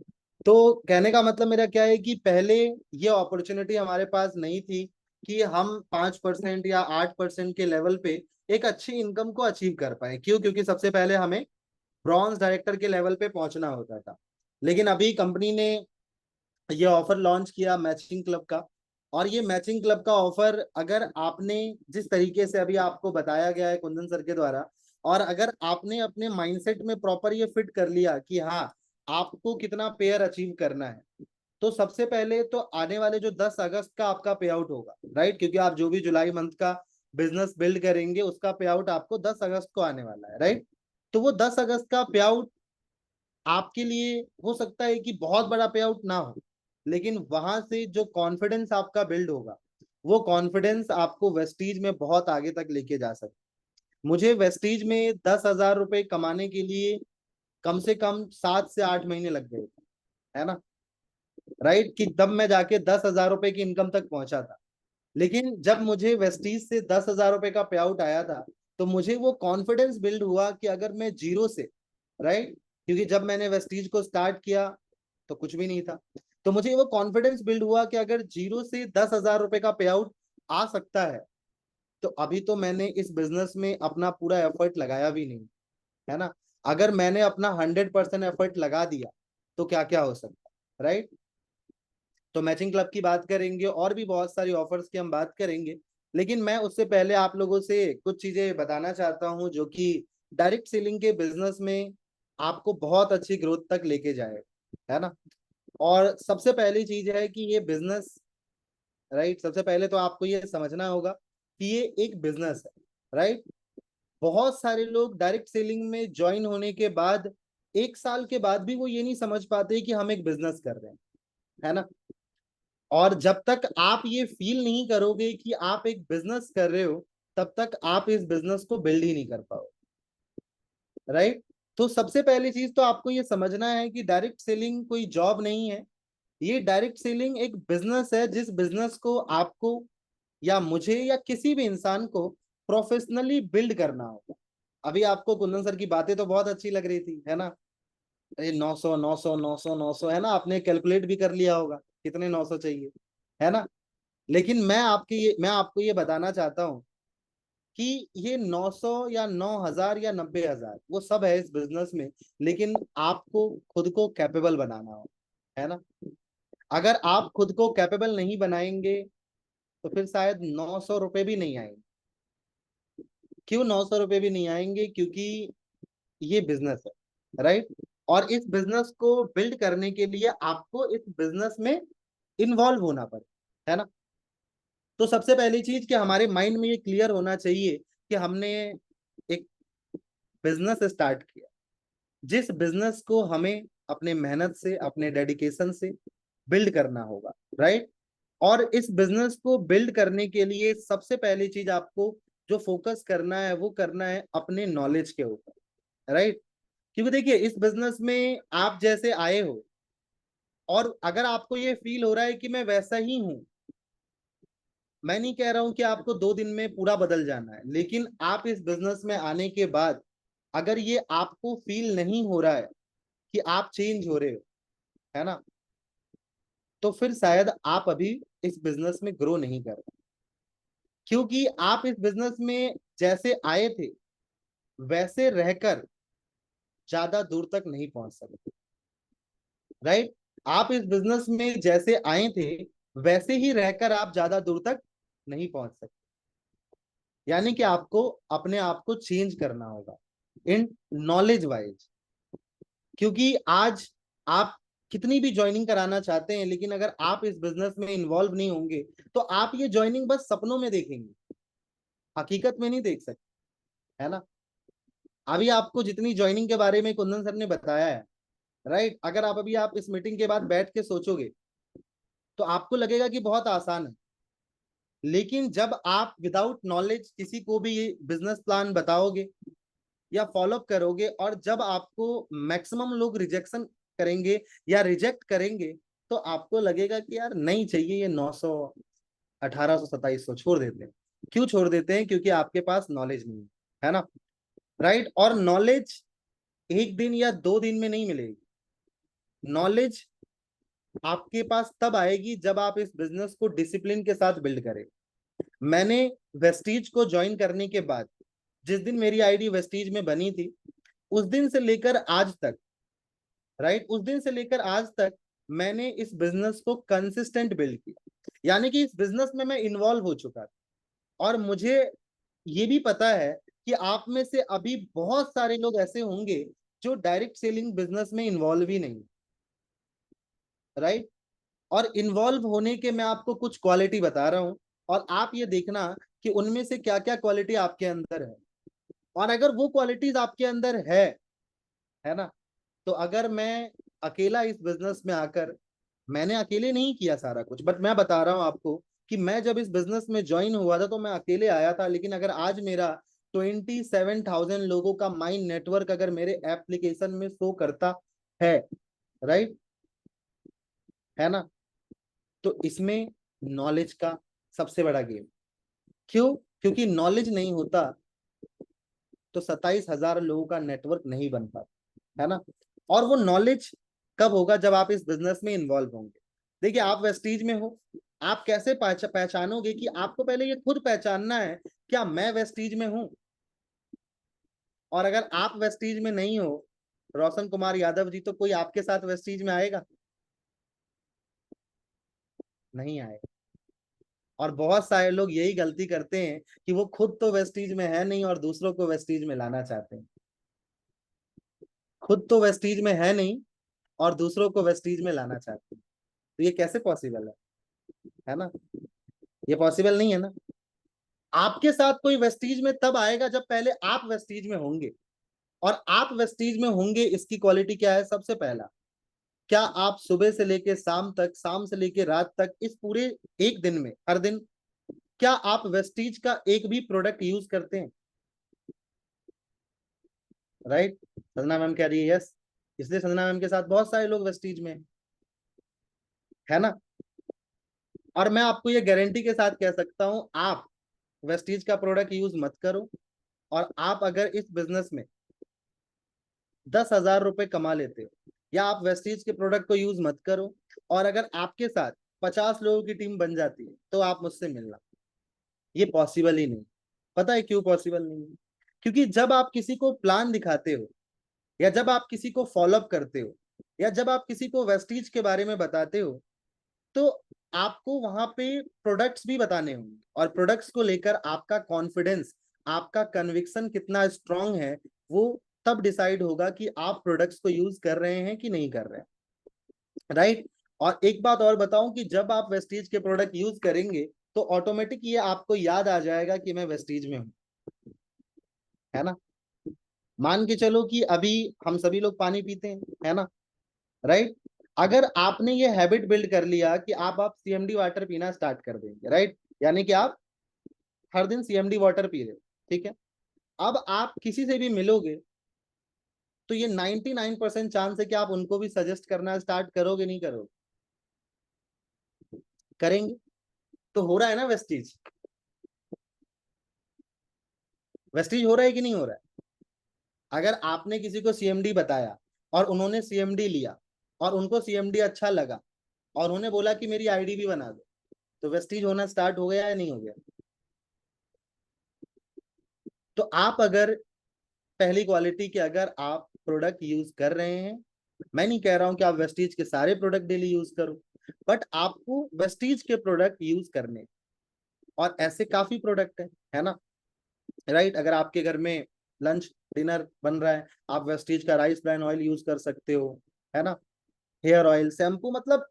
तो कहने का मतलब मेरा क्या है कि पहले ये अपॉर्चुनिटी हमारे पास नहीं थी कि हम 5% या 8% के लेवल पे एक अच्छी इनकम को अचीव कर पाए। क्यों? क्योंकि सबसे पहले हमें ब्रॉन्ज डायरेक्टर के लेवल पे पहुंचना होता था। लेकिन अभी कंपनी ने ये ऑफर लॉन्च किया मैचिंग क्लब का। और ये मैचिंग क्लब का ऑफर अगर आपने जिस तरीके से अभी आपको बताया गया है कुंदन सर के द्वारा, और अगर आपने अपने माइंडसेट में प्रॉपर ये फिट कर लिया कि हाँ आपको कितना पेयर अचीव करना है, तो सबसे पहले तो आने वाले जो 10 अगस्त का आपका पे आउट होगा, राइट। क्योंकि आप जो भी जुलाई मंथ का बिजनेस बिल्ड करेंगे उसका पे आउट आपको 10 अगस्त को आने वाला है, राइट। तो वो 10 अगस्त का पे आउट आपके लिए हो सकता है कि बहुत बड़ा पे आउट ना हो, लेकिन वहां से जो कॉन्फिडेंस आपका बिल्ड होगा, वो कॉन्फिडेंस आपको वेस्टीज में बहुत आगे तक लेके जा सकता है। मुझे वेस्टीज में 10,000 रुपए कमाने के लिए कम से कम 7 से 8 महीने लग गए थे, है ना, राइट। कि तब मैं जाके 10,000 रुपए की इनकम तक पहुंचा था। लेकिन जब मुझे वेस्टीज से 10,000 रुपए का पे आउट आया था, तो मुझे वो कॉन्फिडेंस बिल्ड हुआ कि अगर मैं जीरो से, राइट, क्योंकि जब मैंने वेस्टीज को स्टार्ट किया तो कुछ भी नहीं था, तो मुझे वो कॉन्फिडेंस बिल्ड हुआ कि अगर जीरो से 10,000 रुपए का पे आउट आ सकता है, तो अभी तो मैंने इस बिजनेस में अपना पूरा एफर्ट लगाया भी नहीं, है ना। अगर मैंने अपना 100% एफर्ट लगा दिया तो क्या क्या हो सकता है, राइट। तो मैचिंग क्लब की बात करेंगे और भी बहुत सारी ऑफर्स की हम बात करेंगे, लेकिन मैं उससे पहले आप लोगों से कुछ चीजें बताना चाहता हूं जो कि डायरेक्ट सेलिंग के बिजनेस में आपको बहुत अच्छी ग्रोथ तक लेके जाए, है ना। और सबसे पहली चीज है कि ये बिजनेस, राइट, सबसे पहले तो आपको ये समझना होगा कि ये एक बिजनेस है, राइट। बहुत सारे लोग डायरेक्ट सेलिंग में ज्वाइन होने के बाद 1 साल के बाद भी वो ये नहीं समझ पाते कि हम एक बिजनेस कर रहे हैं, है ना। और जब तक आप ये फील नहीं करोगे कि आप एक बिजनेस कर रहे हो, तब तक आप इस बिजनेस को बिल्ड ही नहीं कर पाओगे, राइट। तो सबसे पहली चीज तो आपको ये समझना है कि डायरेक्ट सेलिंग कोई जॉब नहीं है। ये डायरेक्ट सेलिंग एक बिजनेस है, जिस बिजनेस को आपको या मुझे या किसी भी इंसान को प्रोफेशनली बिल्ड करना होगा। अभी आपको कुंदन सर की बातें तो बहुत अच्छी लग रही थी, है ना, अरे 900 900 900 900, है ना, आपने कैलकुलेट भी कर लिया होगा कितने 900 चाहिए, है ना। लेकिन मैं आपको ये बताना चाहता हूँ कि ये 900 या 9,000 या 90,000 वो सब है इस बिजनेस में, लेकिन आपको खुद को कैपेबल बनाना हो, है ना। अगर आप खुद को कैपेबल नहीं बनाएंगे तो फिर शायद 900 रुपए भी नहीं आएंगे। क्यों 900 रुपए भी नहीं आएंगे? क्योंकि ये बिजनेस है, राइट। और इस बिजनेस को बिल्ड करने के लिए आपको इस बिजनेस में इन्वॉल्व होना पड़े, है ना। तो सबसे पहली चीज कि हमारे माइंड में ये क्लियर होना चाहिए कि हमने एक बिजनेस स्टार्ट किया, जिस बिजनेस को हमें अपने मेहनत से, अपने डेडिकेशन से बिल्ड करना होगा, राइट। और इस बिजनेस को बिल्ड करने के लिए सबसे पहली चीज आपको जो फोकस करना है वो करना है अपने नॉलेज के ऊपर, राइट। क्योंकि देखिए इस बिजनेस में आप जैसे आए हो, और अगर आपको ये फील हो रहा है कि मैं वैसा ही हूं, मैं नहीं कह रहा हूं कि आपको 2 दिन में पूरा बदल जाना है, लेकिन आप इस बिजनेस में आने के बाद अगर ये आपको फील नहीं हो रहा है कि आप चेंज हो रहे हो, है ना, तो फिर शायद आप अभी इस बिजनेस में ग्रो नहीं कर रहे। क्योंकि आप इस बिजनेस में जैसे आए थे वैसे रहकर ज्यादा दूर तक नहीं पहुंच सकते, राइट। आप इस बिजनेस में जैसे आए थे वैसे ही रहकर आप ज्यादा दूर तक नहीं पहुंच सकते। यानी कि आपको अपने आप को चेंज करना होगा इन नॉलेज वाइज। क्योंकि आज आप कितनी भी ज्वाइनिंग कराना चाहते हैं, लेकिन अगर आप इस बिजनेस में इन्वॉल्व नहीं होंगे तो आप ये ज्वाइनिंग बस सपनों में देखेंगे, हकीकत में नहीं देख सकते, है ना। अभी आपको जितनी ज्वाइनिंग के बारे में कुंदन सर ने बताया है, राइट, अगर आप इस मीटिंग के बाद बैठ के सोचोगे तो आपको लगेगा कि बहुत आसान है। लेकिन जब आप विदाउट नॉलेज किसी को भी ये बिजनेस प्लान बताओगे या फॉलोअप करोगे, और जब आपको मैक्सिमम लोग रिजेक्शन करेंगे या रिजेक्ट करेंगे, तो आपको लगेगा कि यार नहीं चाहिए ये 900 1800 2700, छोड़ देते हैं। क्यों छोड़ देते हैं? क्योंकि आपके पास नॉलेज नहीं है ना, राइट। और नॉलेज 1 दिन या 2 दिन में नहीं मिलेगी। नॉलेज आपके पास तब आएगी जब आप इस बिजनेस को डिसिप्लिन के साथ बिल्ड करें। मैंने वेस्टीज को ज्वाइन करने के बाद, जिस दिन मेरी आईडी वेस्टीज में बनी थी, उस दिन से लेकर आज तक, राइट, उस दिन से लेकर आज तक मैंने इस बिजनेस को कंसिस्टेंट बिल्ड किया। यानी कि इस बिजनेस में मैं इन्वॉल्व हो चुका था। और मुझे ये भी पता है कि आप में से अभी बहुत सारे लोग ऐसे होंगे जो डायरेक्ट सेलिंग बिजनेस में इन्वॉल्व ही नहीं, राइट। और इन्वॉल्व होने के मैं आपको कुछ क्वालिटी बता रहा हूं, और आप ये देखना कि उनमें से क्या क्या क्वालिटी आपके अंदर है। और अगर वो क्वालिटीज आपके अंदर है ना, तो अगर मैं अकेला इस बिजनेस में आकर, मैंने अकेले नहीं किया सारा कुछ, बट मैं बता रहा हूं आपको कि मैं जब इस बिजनेस में ज्वाइन हुआ था तो मैं अकेले आया था। लेकिन अगर आज मेरा 27,000 लोगों का माइंड नेटवर्क अगर मेरे एप्लीकेशन में शो करता है, राइट, है ना, तो इसमें नॉलेज का सबसे बड़ा गेम। क्यों? क्योंकि नॉलेज नहीं होता तो 27,000 लोगों का नेटवर्क नहीं बन पाता, है ना। और वो नॉलेज कब होगा? जब आप इस बिजनेस में इन्वॉल्व होंगे। देखिए आप वेस्टीज में हो, आप कैसे पहचानोगे? कि आपको पहले ये खुद पहचानना है, क्या मैं वेस्टीज में हूं। और अगर आप वेस्टीज में नहीं हो, रोशन कुमार यादव जी, तो कोई आपके साथ वेस्टीज में आएगा? नहीं आएगा। और बहुत सारे लोग यही गलती करते हैं कि वो खुद तो वेस्टीज में है नहीं और दूसरों को वेस्टीज में लाना चाहते हैं। खुद तो वेस्टीज में है नहीं और दूसरों को वेस्टीज में लाना चाहते हैं। तो ये कैसे पॉसिबल है ना। ये पॉसिबल नहीं है ना। आपके साथ कोई वेस्टीज में तब आएगा जब पहले आप वेस्टीज में होंगे। और आप वेस्टीज में होंगे, इसकी क्वालिटी क्या है? सबसे पहला, क्या आप सुबह से लेके शाम तक, शाम से लेके रात तक, इस पूरे एक दिन में, हर दिन क्या आप वेस्टीज का एक भी प्रोडक्ट यूज करते हैं? राइट? संजना मैम कह रही है यस, इसलिए संजना मैम के साथ बहुत सारे लोग वेस्टीज में है ना। और मैं आपको ये गारंटी के साथ कह सकता हूं, आप वेस्टीज का प्रोडक्ट यूज मत करो, और आप अगर इस बिजनेस में 10,000 रुपए कमा लेते हो, या आप वेस्टीज के प्रोडक्ट को यूज मत करो, और अगर आपके साथ 50 लोगों की टीम बन जाती है, तो आप मुझसे मिलना। ये पॉसिबल ही नहीं। पता है क्यों पॉसिबल नहीं है? क्योंकि जब आप किसी को प्लान दिखाते हो, या जब आप किसी को फॉलोअप करते हो, या जब आप किसी को वेस्टीज के बारे में बताते हो, तो आपको वहां पे प्रोडक्ट्स भी बताने होंगे, और प्रोडक्ट्स को लेकर आपका कॉन्फिडेंस, आपका कन्विक्शन कितना स्ट्रांग है, वो तब डिसाइड होगा कि आप प्रोडक्ट्स को यूज कर रहे हैं कि नहीं कर रहे हैं। राइट? और एक बात और बताऊं कि जब आप वेस्टीज के प्रोडक्ट यूज करेंगे, तो ऑटोमेटिक ये आपको याद आ जाएगा कि मैं वेस्टीज में हूं, है ना। मान के चलो कि अभी हम सभी लोग पानी पीते हैं, है ना, राइट। अगर आपने ये हैबिट बिल्ड कर लिया कि आप सीएमडी वाटर पीना स्टार्ट कर देंगे, राइट, यानी कि आप हर दिन सीएमडी वाटर पी रहे हो, ठीक है। अब आप किसी से भी मिलोगे, तो ये 99% चांस है कि आप उनको भी सजेस्ट करना स्टार्ट करोगे, नहीं करोगे? करेंगे। तो हो रहा है ना वेस्टीज? वेस्टीज हो रहा है कि नहीं हो रहा है? अगर आपने किसी को सीएमडी बताया, और उन्होंने सीएमडी लिया, और उनको सीएमडी अच्छा लगा, और उन्होंने बोला कि मेरी आईडी भी बना दो, तो वेस्टीज होना स्टार्ट हो गया या नहीं हो गया? तो आप अगर पहली क्वालिटी के अगर आप प्रोडक्ट यूज कर रहे हैं, मैं नहीं कह रहा हूं कि आप वेस्टीज के सारे प्रोडक्ट डेली यूज करो, बट आपको वेस्टीज के प्रोडक्ट यूज करने, और ऐसे काफी प्रोडक्ट है ना, राइट। अगर आपके घर में लंच डिनर बन रहा है, आप वेस्टीज का राइस ब्रान ऑयल यूज कर सकते हो, है ना, हेयर ऑयल, शैम्पू, मतलब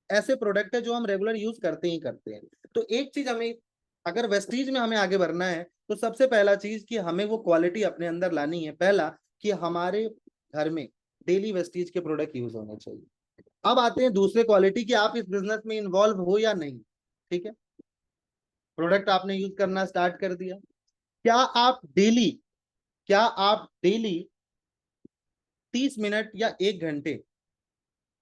ऐसे प्रोडक्ट है जो हम रेगुलर यूज करते ही करते हैं। तो एक चीज हमें, अगर वेस्टीज में हमें आगे बढ़ना है, तो सबसे पहला चीज कि हमें वो क्वालिटी अपने अंदर लानी है, पहला कि हमारे घर में डेली वेस्टीज के प्रोडक्ट यूज होने चाहिए। अब आते हैं दूसरे क्वालिटी कि आप इस बिजनेस में इन्वॉल्व हो या नहीं, ठीक है। प्रोडक्ट आपने यूज करना स्टार्ट कर दिया, क्या आप डेली, क्या आप डेली 30 मिनट या 1 घंटे,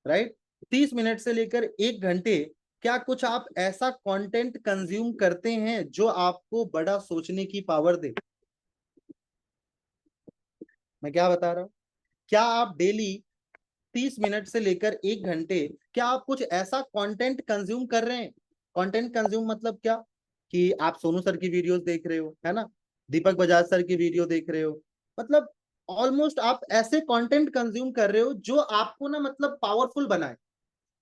राइट, 30 मिनट से लेकर 1 घंटे, क्या कुछ आप ऐसा कंटेंट कंज्यूम करते हैं जो आपको बड़ा सोचने की पावर दे? मैं क्या बता रहा हूं? क्या आप डेली 30 मिनट से लेकर 1 घंटे, क्या आप कुछ ऐसा कंटेंट कंज्यूम कर रहे हैं? कंटेंट कंज्यूम मतलब क्या? कि आप सोनू सर की वीडियोस देख रहे हो, है ना, दीपक बजाज सर की वीडियो देख रहे हो, मतलब ऑलमोस्ट आप ऐसे कंटेंट कंज्यूम कर रहे हो जो आपको ना मतलब पावरफुल बनाए।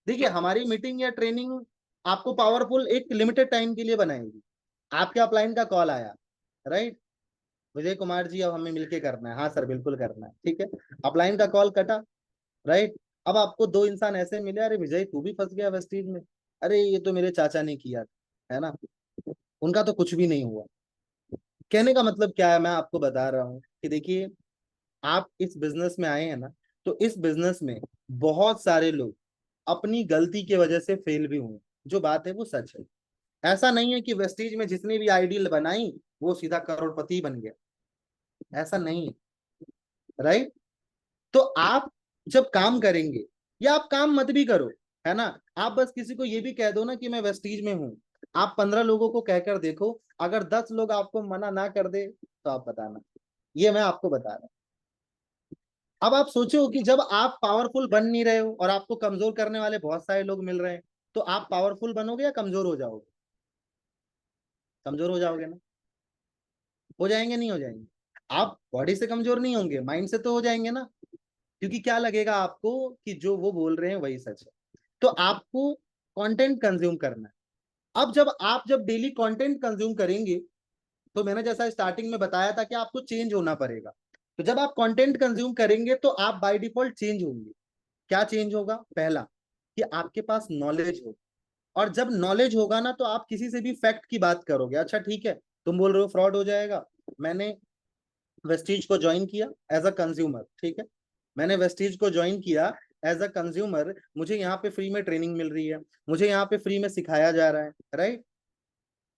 देखिए, हमारी मीटिंग या ट्रेनिंग आपको पावरफुल एक लिमिटेड टाइम के लिए बनाएगी। आपके अपलाइन का कॉल आया, राइट, विजय कुमार जी अब हमें मिलके करना है, हाँ सर बिल्कुल करना है, ठीक है, अपलाइन का कॉल कटा, राइट। अब आपको दो इंसान ऐसे मिले, अरे विजय तू भी फंस गया वेस्टीज में, अरे ये तो मेरे चाचा ने किया था, है ना, उनका तो कुछ भी नहीं हुआ। कहने का मतलब क्या है, मैं आपको बता रहा हूँ कि देखिए, आप इस बिजनेस में आए हैं ना, तो इस बिजनेस में बहुत सारे लोग अपनी गलती की वजह से फेल भी हुए, जो बात है वो सच है। ऐसा नहीं है कि वेस्टीज में जितनी भी आइडियल बनाई वो सीधा करोड़पति बन गया, ऐसा नहीं है, राइट। तो आप जब काम करेंगे, या आप काम मत भी करो, है ना, आप बस किसी को ये भी कह दो ना कि मैं वेस्टीज में हूं, आप 15 लोगों को कहकर देखो, अगर 10 लोग आपको मना ना कर दे, तो आप बताना। ये मैं आपको बता रहा हूं। अब आप सोचो कि जब आप पावरफुल बन नहीं रहे हो, और आपको कमजोर करने वाले बहुत सारे लोग मिल रहे हैं, तो आप पावरफुल बनोगे या कमजोर हो जाओगे? कमजोर हो जाओगे ना, हो जाएंगे, नहीं हो जाएंगे? आप बॉडी से कमजोर नहीं होंगे, माइंड से तो हो जाएंगे ना, क्योंकि क्या लगेगा आपको कि जो वो बोल रहे हैं वही सच है। तो आपको कंटेंट कंज्यूम करना है। अब जब डेली कंटेंट कंज्यूम करेंगे, तो मैंने जैसा स्टार्टिंग में बताया था कि आपको चेंज होना पड़ेगा। तो जब आप कंटेंट कंज्यूम करेंगे, तो आप बाय डिफॉल्ट चेंज होंगे। क्या चेंज होगा? पहला कि आपके पास नॉलेज हो, और जब नॉलेज होगा ना, तो आप किसी से भी फैक्ट की बात करोगे। अच्छा ठीक है, तुम बोल रहे हो फ्रॉड हो जाएगा, मैंने वेस्टीज को ज्वाइन किया एज अ कंज्यूमर, ठीक है, मैंने वेस्टीज को ज्वाइन किया, एज अ कंज्यूमर मुझे यहाँ पे फ्री में ट्रेनिंग मिल रही है, मुझे यहाँ पे फ्री में सिखाया जा रहा है, राइट,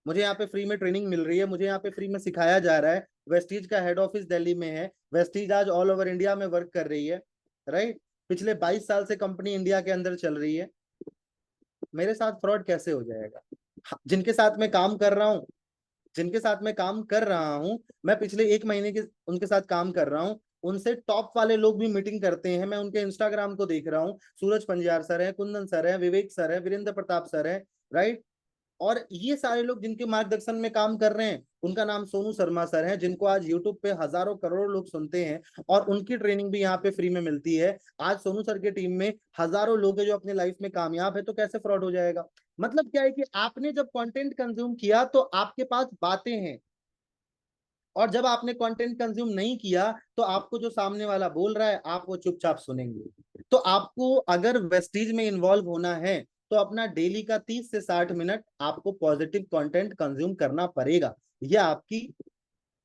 मुझे यहाँ पे फ्री में ट्रेनिंग मिल रही है, मुझे यहाँ पे फ्री में सिखाया जा रहा है। वेस्टीज का हेड ऑफिस दिल्ली में है, वेस्टीज आज ऑल ओवर इंडिया में वर्क कर रही है, राइट, पिछले 22 साल से कंपनी इंडिया के अंदर चल रही है। मेरे साथ फ्रॉड कैसे हो जाएगा? जिनके साथ मैं काम कर रहा हूँ, जिनके साथ मैं काम कर रहा हूँ, मैं पिछले 1 महीने के उनके साथ काम कर रहा हूँ, उनसे टॉप वाले लोग भी मीटिंग करते हैं, मैं उनके इंस्टाग्राम को देख रहा हूँ, सूरज पंजार सर है, कुंदन सर है, विवेक सर है, वीरेंद्र प्रताप सर है, राइट, और ये सारे लोग जिनके मार्गदर्शन में काम कर रहे हैं, उनका नाम सोनू शर्मा सर है, जिनको आज यूट्यूब पे हजारों करोड़ों लोग सुनते हैं, और उनकी ट्रेनिंग भी यहाँ पे फ्री में मिलती है। आज सोनू सर की टीम में हजारों लोग हैं जो अपने लाइफ में कामयाब है, तो कैसे फ्रॉड हो जाएगा? मतलब क्या है कि आपने जब कंटेंट कंज्यूम किया तो आपके पास बातें हैं, और जब आपने कंटेंट कंज्यूम नहीं किया तो आपको जो सामने वाला बोल रहा है आप वो चुपचाप सुनेंगे। तो आपको अगर वेस्टीज में इन्वॉल्व होना है तो अपना डेली का 30 से 60 मिनट आपको पॉजिटिव कंटेंट कंज्यूम करना पड़ेगा, यह आपकी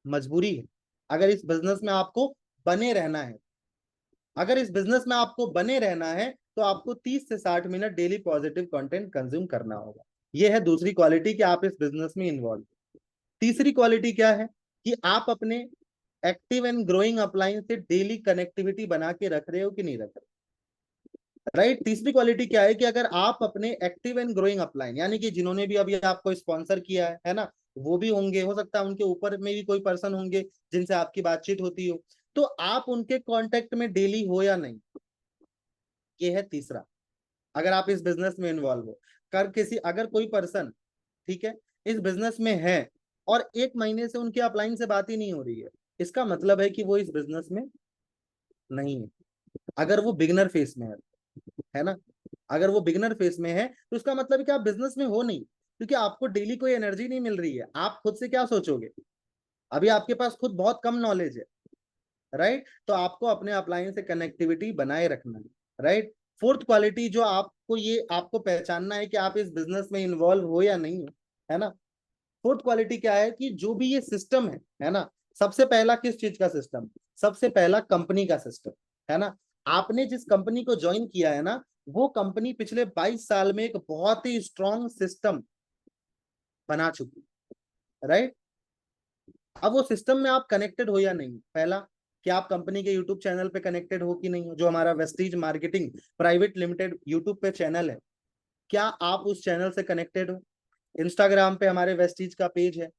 मजबूरी है। अगर इस बिजनेस में आपको बने रहना है, अगर इस बिजनेस में आपको बने रहना है तो आपको 30 से 60 minute daily positive content consume करना होगा। यह है दूसरी क्वालिटी कि आप इस बिजनेस में इन्वॉल्व। तीसरी क्वालिटी क्या है कि आप अपने एक्टिव एंड ग्रोइंग अपलाइन से डेली कनेक्टिविटी बना के रख रहे हो कि नहीं रख रहे, राइट। तीसरी क्वालिटी क्या है कि अगर आप अपने एक्टिव एंड ग्रोइंग अपलाइन, यानी कि जिन्होंने भी अभी आपको स्पॉन्सर किया है ना, वो भी होंगे, हो सकता है उनके ऊपर में भी कोई पर्सन होंगे जिनसे आपकी बातचीत होती हो, तो आप उनके कांटेक्ट में डेली हो या नहीं, ये है तीसरा। अगर आप इस बिजनेस में इन्वॉल्व हो, कर किसी अगर कोई पर्सन, ठीक है, इस बिजनेस में है और 1 महीने से उनकी अपलाइन से बात ही नहीं हो रही है, इसका मतलब है कि वो इस बिजनेस में नहीं है। अगर वो बिगनर फेस में है ना, अगर वो बिगनर फेस में है तो उसका मतलब है कि आप बिजनेस में हो नहीं, क्योंकि आपको डेली कोई एनर्जी नहीं मिल रही है। आप खुद से क्या सोचोगे? अभी आपके पास खुद बहुत कम नॉलेज है, राइट, तो आपको अपने अपलाइन से कनेक्टिविटी बनाए रखना है, राइट। फोर्थ क्वालिटी जो आपको, ये आपको पहचानना है कि आप इस बिजनेस में इन्वॉल्व हो या नहीं हो, है ना। फोर्थ क्वालिटी क्या है कि जो भी ये सिस्टम है ना, सबसे पहला किस चीज का सिस्टम? सबसे पहला कंपनी का सिस्टम, है ना। आपने जिस कंपनी को ज्वाइन किया है ना, वो कंपनी पिछले 22 साल में एक बहुत ही स्ट्रॉन्ग सिस्टम बना चुकी, राइट। अब वो सिस्टम में आप कनेक्टेड हो या नहीं, पहला, कि आप कंपनी के यूट्यूब चैनल पे कनेक्टेड हो कि नहीं हो, जो हमारा Vestige marketing private limited YouTube पे चैनल है, क्या आप उस चैनल से कनेक्टेड हो? इंस्टाग्राम पे हमारे वेस्टीज का पेज है,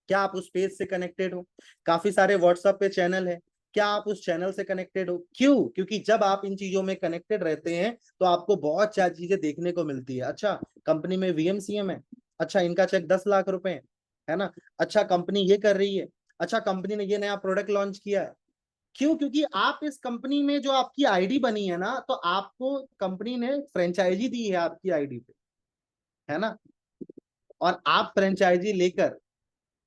क्या आप उस पेज से कनेक्टेड हो? काफी सारे व्हाट्सएप पे चैनल है, क्या आप उस चैनल से कनेक्टेड हो? क्यों? क्योंकि जब आप इन चीजों में कनेक्टेड रहते हैं तो आपको बहुत सारी चीजें देखने को मिलती है। अच्छा, कंपनी में वीएमसीएम है, अच्छा इनका चेक 10 लाख रुपए है ना, अच्छा कंपनी ये कर रही है, अच्छा कंपनी ने ये नया प्रोडक्ट लॉन्च किया है। क्यों? क्योंकि आप इस कंपनी में, जो आपकी आईडी बनी है ना, तो आपको कंपनी ने फ्रेंचाइजी दी है आपकी आईडी पे, है ना, और आप फ्रेंचाइजी लेकर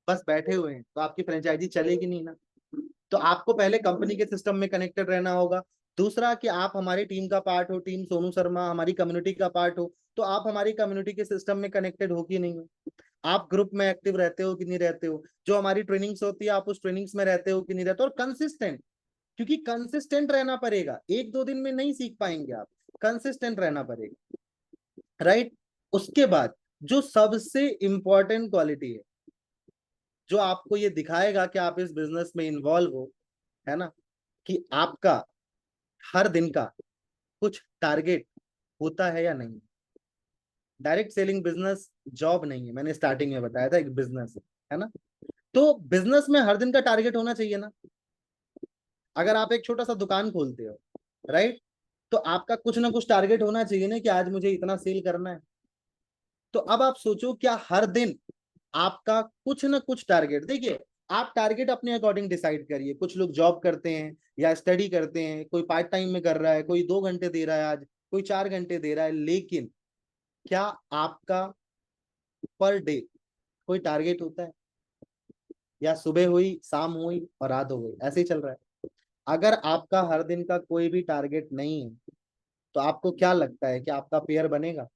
बस बैठे हुए हैं तो आपकी फ्रेंचाइजी चलेगी नहीं ना। तो आपको पहले कंपनी के सिस्टम में कनेक्टेड रहना होगा। दूसरा कि आप हमारी टीम का पार्ट हो, टीम सोनू शर्मा हमारी कम्युनिटी का पार्ट हो, तो आप हमारी कम्युनिटी के सिस्टम में कनेक्टेड हो कि नहीं हो? आप ग्रुप में एक्टिव रहते हो कि नहीं रहते हो? जो हमारी ट्रेनिंग्स होती है आप उस ट्रेनिंग्स में रहते हो कि नहीं रहते हो? और कंसिस्टेंट, क्योंकि कंसिस्टेंट रहना पड़ेगा, 1-2 दिन में नहीं सीख पाएंगे आप, कंसिस्टेंट रहना पड़ेगा, राइट। उसके बाद जो सबसे इंपॉर्टेंट क्वालिटी है, जो आपको ये दिखाएगा कि आप इस बिजनेस में इन्वॉल्व हो, है ना, कि आपका हर दिन का कुछ टारगेट होता है या नहीं। डायरेक्ट सेलिंग बिजनेस जॉब नहीं है, मैंने स्टार्टिंग में बताया था, एक बिजनेस है ना। तो बिजनेस में हर दिन का टारगेट होना चाहिए ना। अगर आप एक छोटा सा दुकान खोलते हो, राइट, तो आपका कुछ ना कुछ टारगेट होना चाहिए ना, कि आज मुझे इतना सेल करना है। तो अब आप सोचो, क्या हर दिन आपका कुछ ना कुछ टारगेट, देखिए आप टारगेट अपने अकॉर्डिंग डिसाइड करिए। कुछ लोग जॉब करते हैं या स्टडी करते हैं, कोई पार्ट टाइम में कर रहा है, कोई 2 घंटे दे रहा है आज, कोई 4 घंटे दे रहा है, लेकिन क्या आपका पर डे कोई टारगेट होता है? या सुबह हुई, शाम हुई और रात हो गई, ऐसे ही चल रहा है। अगर आपका हर दिन का कोई भी टारगेट नहीं है तो आपको क्या लगता है कि आपका पेयर बनेगा?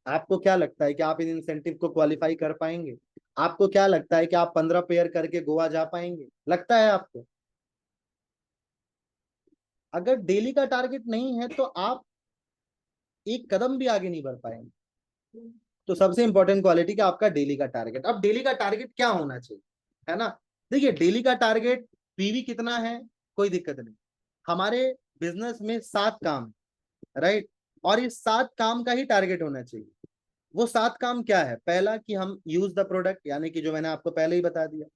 आपको क्या लगता है कि आप इन इंसेंटिव को क्वालिफाई कर पाएंगे? आपको क्या लगता है कि आप 15 पेयर करके गोवा जा पाएंगे? लगता है आपको? अगर डेली का टारगेट नहीं है तो आप एक कदम भी आगे नहीं बढ़ पाएंगे। तो सबसे इंपॉर्टेंट क्वालिटी का आपका डेली का टारगेट। अब डेली का टारगेट क्या होना चाहिए, है ना? देखिए डेली का टारगेट पीवी कितना है कोई दिक्कत नहीं, हमारे बिजनेस में 7 काम है, राइट? और इस 7 काम का ही टारगेट होना चाहिए। वो 7 काम क्या है? पहला कि हम यूज द प्रोडक्ट, यानी कि जो मैंने आपको पहले ही बता दिया,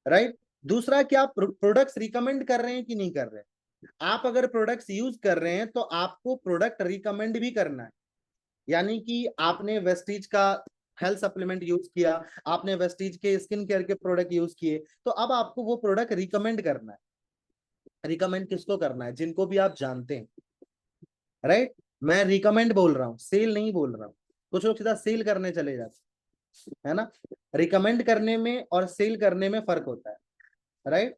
राइट? दूसरा कि आप प्रोडक्ट्स रिकमेंड कर रहे हैं कि नहीं कर रहे हैं। आप अगर प्रोडक्ट्स यूज कर रहे हैं तो आपको प्रोडक्ट रिकमेंड भी करना है, यानी कि आपने वेस्टीज का हेल्थ सप्लीमेंट यूज किया, आपने वेस्टीज के स्किन केयर के प्रोडक्ट यूज किए, तो अब आपको वो प्रोडक्ट रिकमेंड करना है। रिकमेंड किसको करना है? जिनको भी आप जानते हैं, राइट? मैं रिकमेंड बोल रहा हूँ, सेल नहीं बोल रहा हूँ। कुछ लोग सीधा सेल करने चले जाते, है ना? रिकमेंड करने में और सेल करने में फर्क होता है, राइट?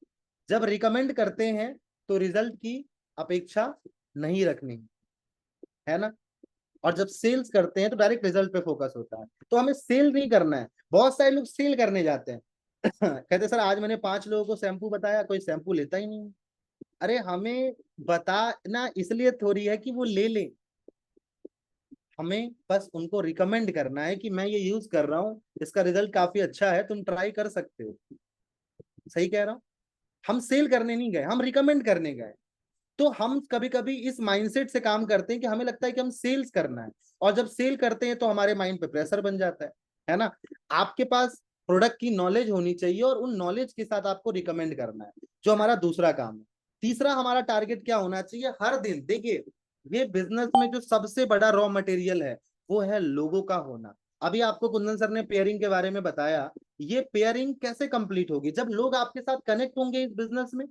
जब रिकमेंड करते हैं तो रिजल्ट की अपेक्षा नहीं रखनी, है ना? और जब सेल्स करते हैं तो डायरेक्ट रिजल्ट पे फोकस होता है। तो हमें सेल नहीं करना है। बहुत सारे लोग सेल करने जाते हैं कहते सर आज मैंने 5 लोगों को शैम्पू बताया, कोई शैम्पू लेता ही नहीं। अरे हमें बताना इसलिए थोड़ी है कि वो ले ले, हमें बस उनको रिकमेंड करना है कि मैं ये यूज कर रहा हूँ, इसका रिजल्ट काफी अच्छा है, तुम ट्राई कर सकते हो। सही कह रहा हूँ? हम सेल करने नहीं गए, हम रिकमेंड करने गए। तो हम कभी कभी इस माइंडसेट से काम करते हैं कि हमें लगता है कि हम सेल्स करना है, और जब सेल करते हैं तो हमारे माइंड पे प्रेशर बन जाता है ना? आपके पास प्रोडक्ट की नॉलेज होनी चाहिए और उन नॉलेज के साथ आपको रिकमेंड करना है, जो हमारा दूसरा काम है। तीसरा हमारा टारगेट क्या होना चाहिए? हर दिन देखिए, ये बिजनेस में जो सबसे बड़ा रॉ मटेरियल है वो है लोगों का होना। अभी आपको कुंदन सर ने पेयरिंग के बारे में बताया, ये पेयरिंग कैसे कंप्लीट होगी? जब लोग आपके साथ कनेक्ट होंगे इस बिजनेस में।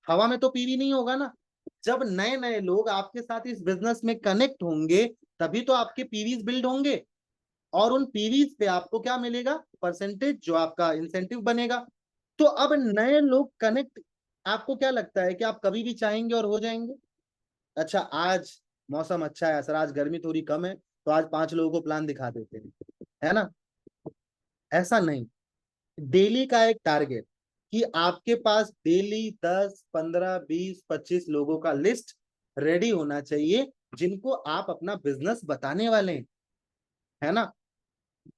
हवा में तो पीवी नहीं होगा ना। जब नए नए लोग आपके साथ इस बिजनेस में कनेक्ट होंगे तभी तो आपके पीवीज बिल्ड होंगे, और उन पीवीज पे आपको क्या मिलेगा? परसेंटेज, जो आपका इंसेंटिव बनेगा। तो अब नए लोग कनेक्ट, आपको क्या लगता है कि आप कभी भी चाहेंगे और हो जाएंगे? अच्छा आज मौसम अच्छा है सर, आज गर्मी थोड़ी कम है, तो आज 5 लोगों को प्लान दिखा देते हैं, है ना? ऐसा नहीं। डेली का एक टारगेट कि आपके पास डेली 10 15 20 25 लोगों का लिस्ट रेडी होना चाहिए जिनको आप अपना बिजनेस बताने वाले हैं, है ना?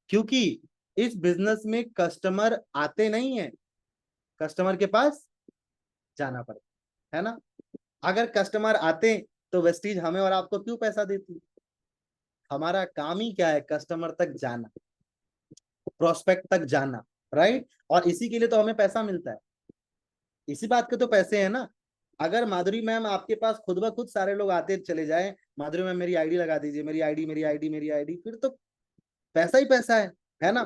क्योंकि इस बिजनेस में कस्टमर आते नहीं है, कस्टमर के पास जाना पड़ता है ना? अगर कस्टमर आते तो वेस्टीज हमें और आपको क्यों पैसा देती? हमारा काम ही क्या है? कस्टमर तक जाना, प्रोस्पेक्ट तक जाना, राइट? और इसी के लिए तो हमें पैसा मिलता है, इसी बात के तो पैसे है ना। अगर माधुरी मैम आपके पास खुद ब खुद सारे लोग आते चले जाए, माधुरी मैम मेरी आईडी लगा दीजिए, मेरी आईडी मेरी आईडी मेरी आईडी, फिर तो पैसा ही पैसा है ना?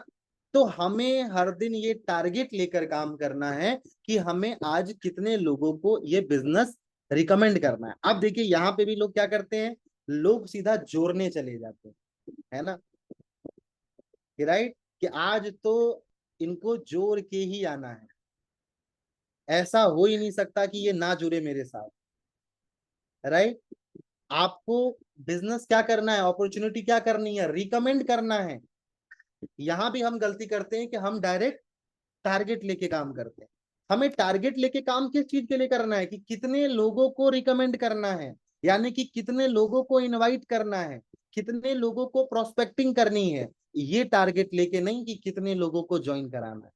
तो हमें हर दिन ये टारगेट लेकर काम करना है कि हमें आज कितने लोगों को ये बिजनेस रिकमेंड करना है। अब देखिए यहाँ पे भी लोग क्या करते हैं, लोग सीधा जोड़ने चले जाते हैं, है ना? कि राइट, कि आज तो इनको जोड़ के ही आना है, ऐसा हो ही नहीं सकता कि ये ना जुड़े मेरे साथ, राइट? आपको बिजनेस क्या करना है, अपॉर्चुनिटी क्या करनी है? रिकमेंड करना है। यहां भी हम गलती करते हैं कि हम डायरेक्ट टारगेट लेके काम करते हैं। हमें टारगेट लेके काम किस चीज के लिए करना है? कि कितने लोगों को रिकमेंड करना है, यानी कि कितने लोगों को इनवाइट करना है, कितने लोगों को प्रोस्पेक्टिंग करनी है। ये टारगेट लेके नहीं कि कितने लोगों को ज्वाइन कराना है।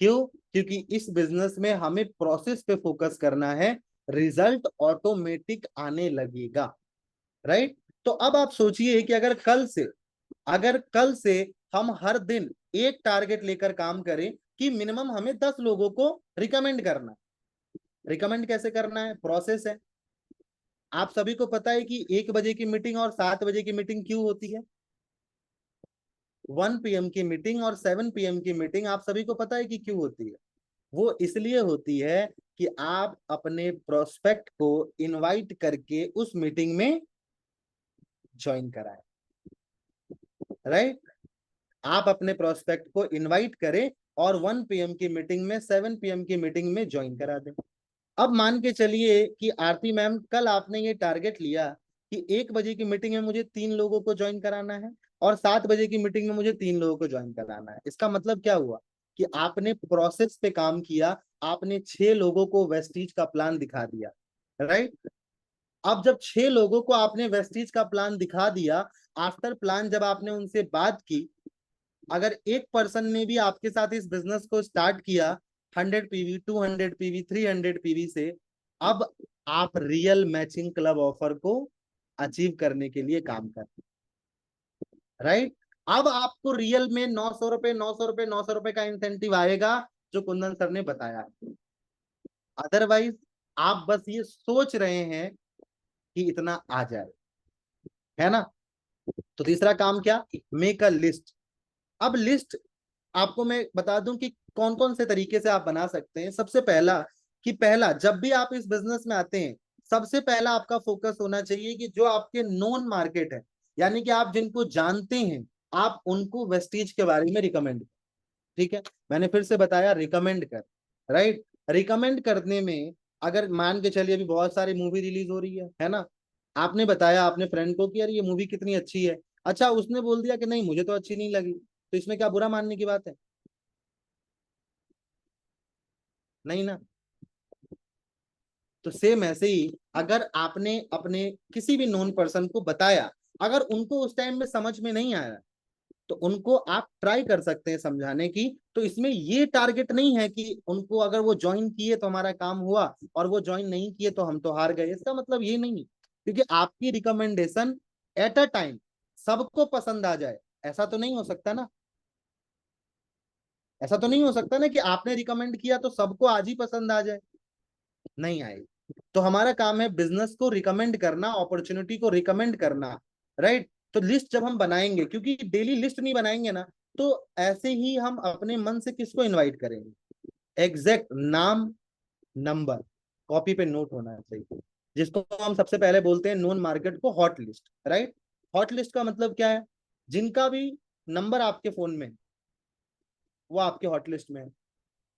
क्यों? क्योंकि इस बिजनेस में हमें प्रोसेस पे फोकस करना है, रिजल्ट ऑटोमेटिक आने लगेगा, राइट? तो अब आप सोचिए कि अगर कल से हम हर दिन एक टारगेट लेकर काम करें कि मिनिमम हमें 10 लोगों को रिकमेंड करना है। रिकमेंड कैसे करना है? प्रोसेस है। आप सभी को पता है कि 1 बजे की मीटिंग और 7 बजे की मीटिंग क्यों होती है? 1 PM की मीटिंग और 7 PM की मीटिंग आप सभी को पता है कि क्यों होती है? वो इसलिए होती है कि आप अपने प्रोस्पेक्ट को इनवाइट करके उस मीटिंग में ज्वाइन कराएं, राइट? आप अपने प्रोस्पेक्ट को इनवाइट करें और 1 PM की मीटिंग में, 7 PM की मीटिंग में ज्वाइन करा दें। अब मान के चलिए कि आरती मैम कल आपने ये टारगेट लिया कि 1 बजे की मीटिंग में मुझे 3 लोगों को ज्वाइन कराना है और 7 बजे की मीटिंग में मुझे 3 लोगों को ज्वाइन कराना है। इसका मतलब क्या हुआ कि आपने प्रोसेस पे काम किया, आपने 6 लोगों को वेस्टीज का प्लान दिखा दिया, राइट। अब जब 6 लोगों को आपने वेस्टीज का प्लान दिखा दिया, आफ्टर प्लान जब आपने उनसे बात की, अगर एक पर्सन ने भी आपके साथ इस बिजनेस को स्टार्ट किया 100 पीवी, 200 पीवी, 300 पीवी से, अब आप रियल मैचिंग क्लब ऑफर को अचीव करने के लिए काम कर, राइट। अब आपको रियल में 900 रुपए, 900 रुपए, 900 रुपए का इंसेंटिव आएगा जो कुंदन सर ने बताया। अदरवाइज आप बस ये सोच रहे हैं कि इतना आ जाए, है ना। तो तीसरा काम क्या, मेक अ लिस्ट। अब लिस्ट आपको मैं बता दूं कि कौन कौन से तरीके से आप बना सकते हैं। सबसे पहला कि पहला, जब भी आप इस बिजनेस में आते हैं, सबसे पहला आपका फोकस होना चाहिए कि जो आपके नोन मार्केट है, यानी कि आप जिनको जानते हैं, आप उनको वेस्टीज के बारे में रिकमेंड, ठीक है। मैंने फिर से बताया, रिकमेंड कर, राइट। रिकमेंड करने में, अगर मान के चलिए अभी बहुत सारी मूवी रिलीज हो रही है ना, आपने बताया अपने फ्रेंड को कि यार ये मूवी कितनी अच्छी है, अच्छा उसने बोल दिया कि नहीं मुझे तो अच्छी नहीं लगी, तो इसमें क्या बुरा मानने की बात है, नहीं ना। तो सेम ऐसे ही अगर आपने अपने किसी भी नोन पर्सन को बताया, अगर उनको उस टाइम में समझ में नहीं आया, तो उनको आप ट्राई कर सकते हैं समझाने की। तो इसमें ये टारगेट नहीं है कि उनको अगर वो ज्वाइन किए तो हमारा काम हुआ और वो ज्वाइन नहीं किए तो हम तो हार गए, इसका मतलब ये नहीं। क्योंकि आपकी रिकमेंडेशन एट अ टाइम सबको पसंद आ जाए, ऐसा तो नहीं हो सकता ना। ऐसा तो नहीं हो सकता ना कि आपने रिकमेंड किया तो सबको आज ही पसंद आ जाए, नहीं आएगी। तो हमारा काम है बिजनेस को रिकमेंड करना, अपॉर्चुनिटी को रिकमेंड करना, राइट। तो लिस्ट जब हम बनाएंगे, क्योंकि डेली लिस्ट नहीं बनाएंगे ना, तो ऐसे ही हम अपने मन से किसको इनवाइट करेंगे। एग्जैक्ट नाम, नंबर कॉपी पे नोट होना चाहिए, जिसको हम सबसे पहले बोलते हैं नोन मार्केट को hot list, right. Hot list का मतलब क्या है, जिनका भी नंबर आपके फोन में, वो आपके हॉट लिस्ट में है।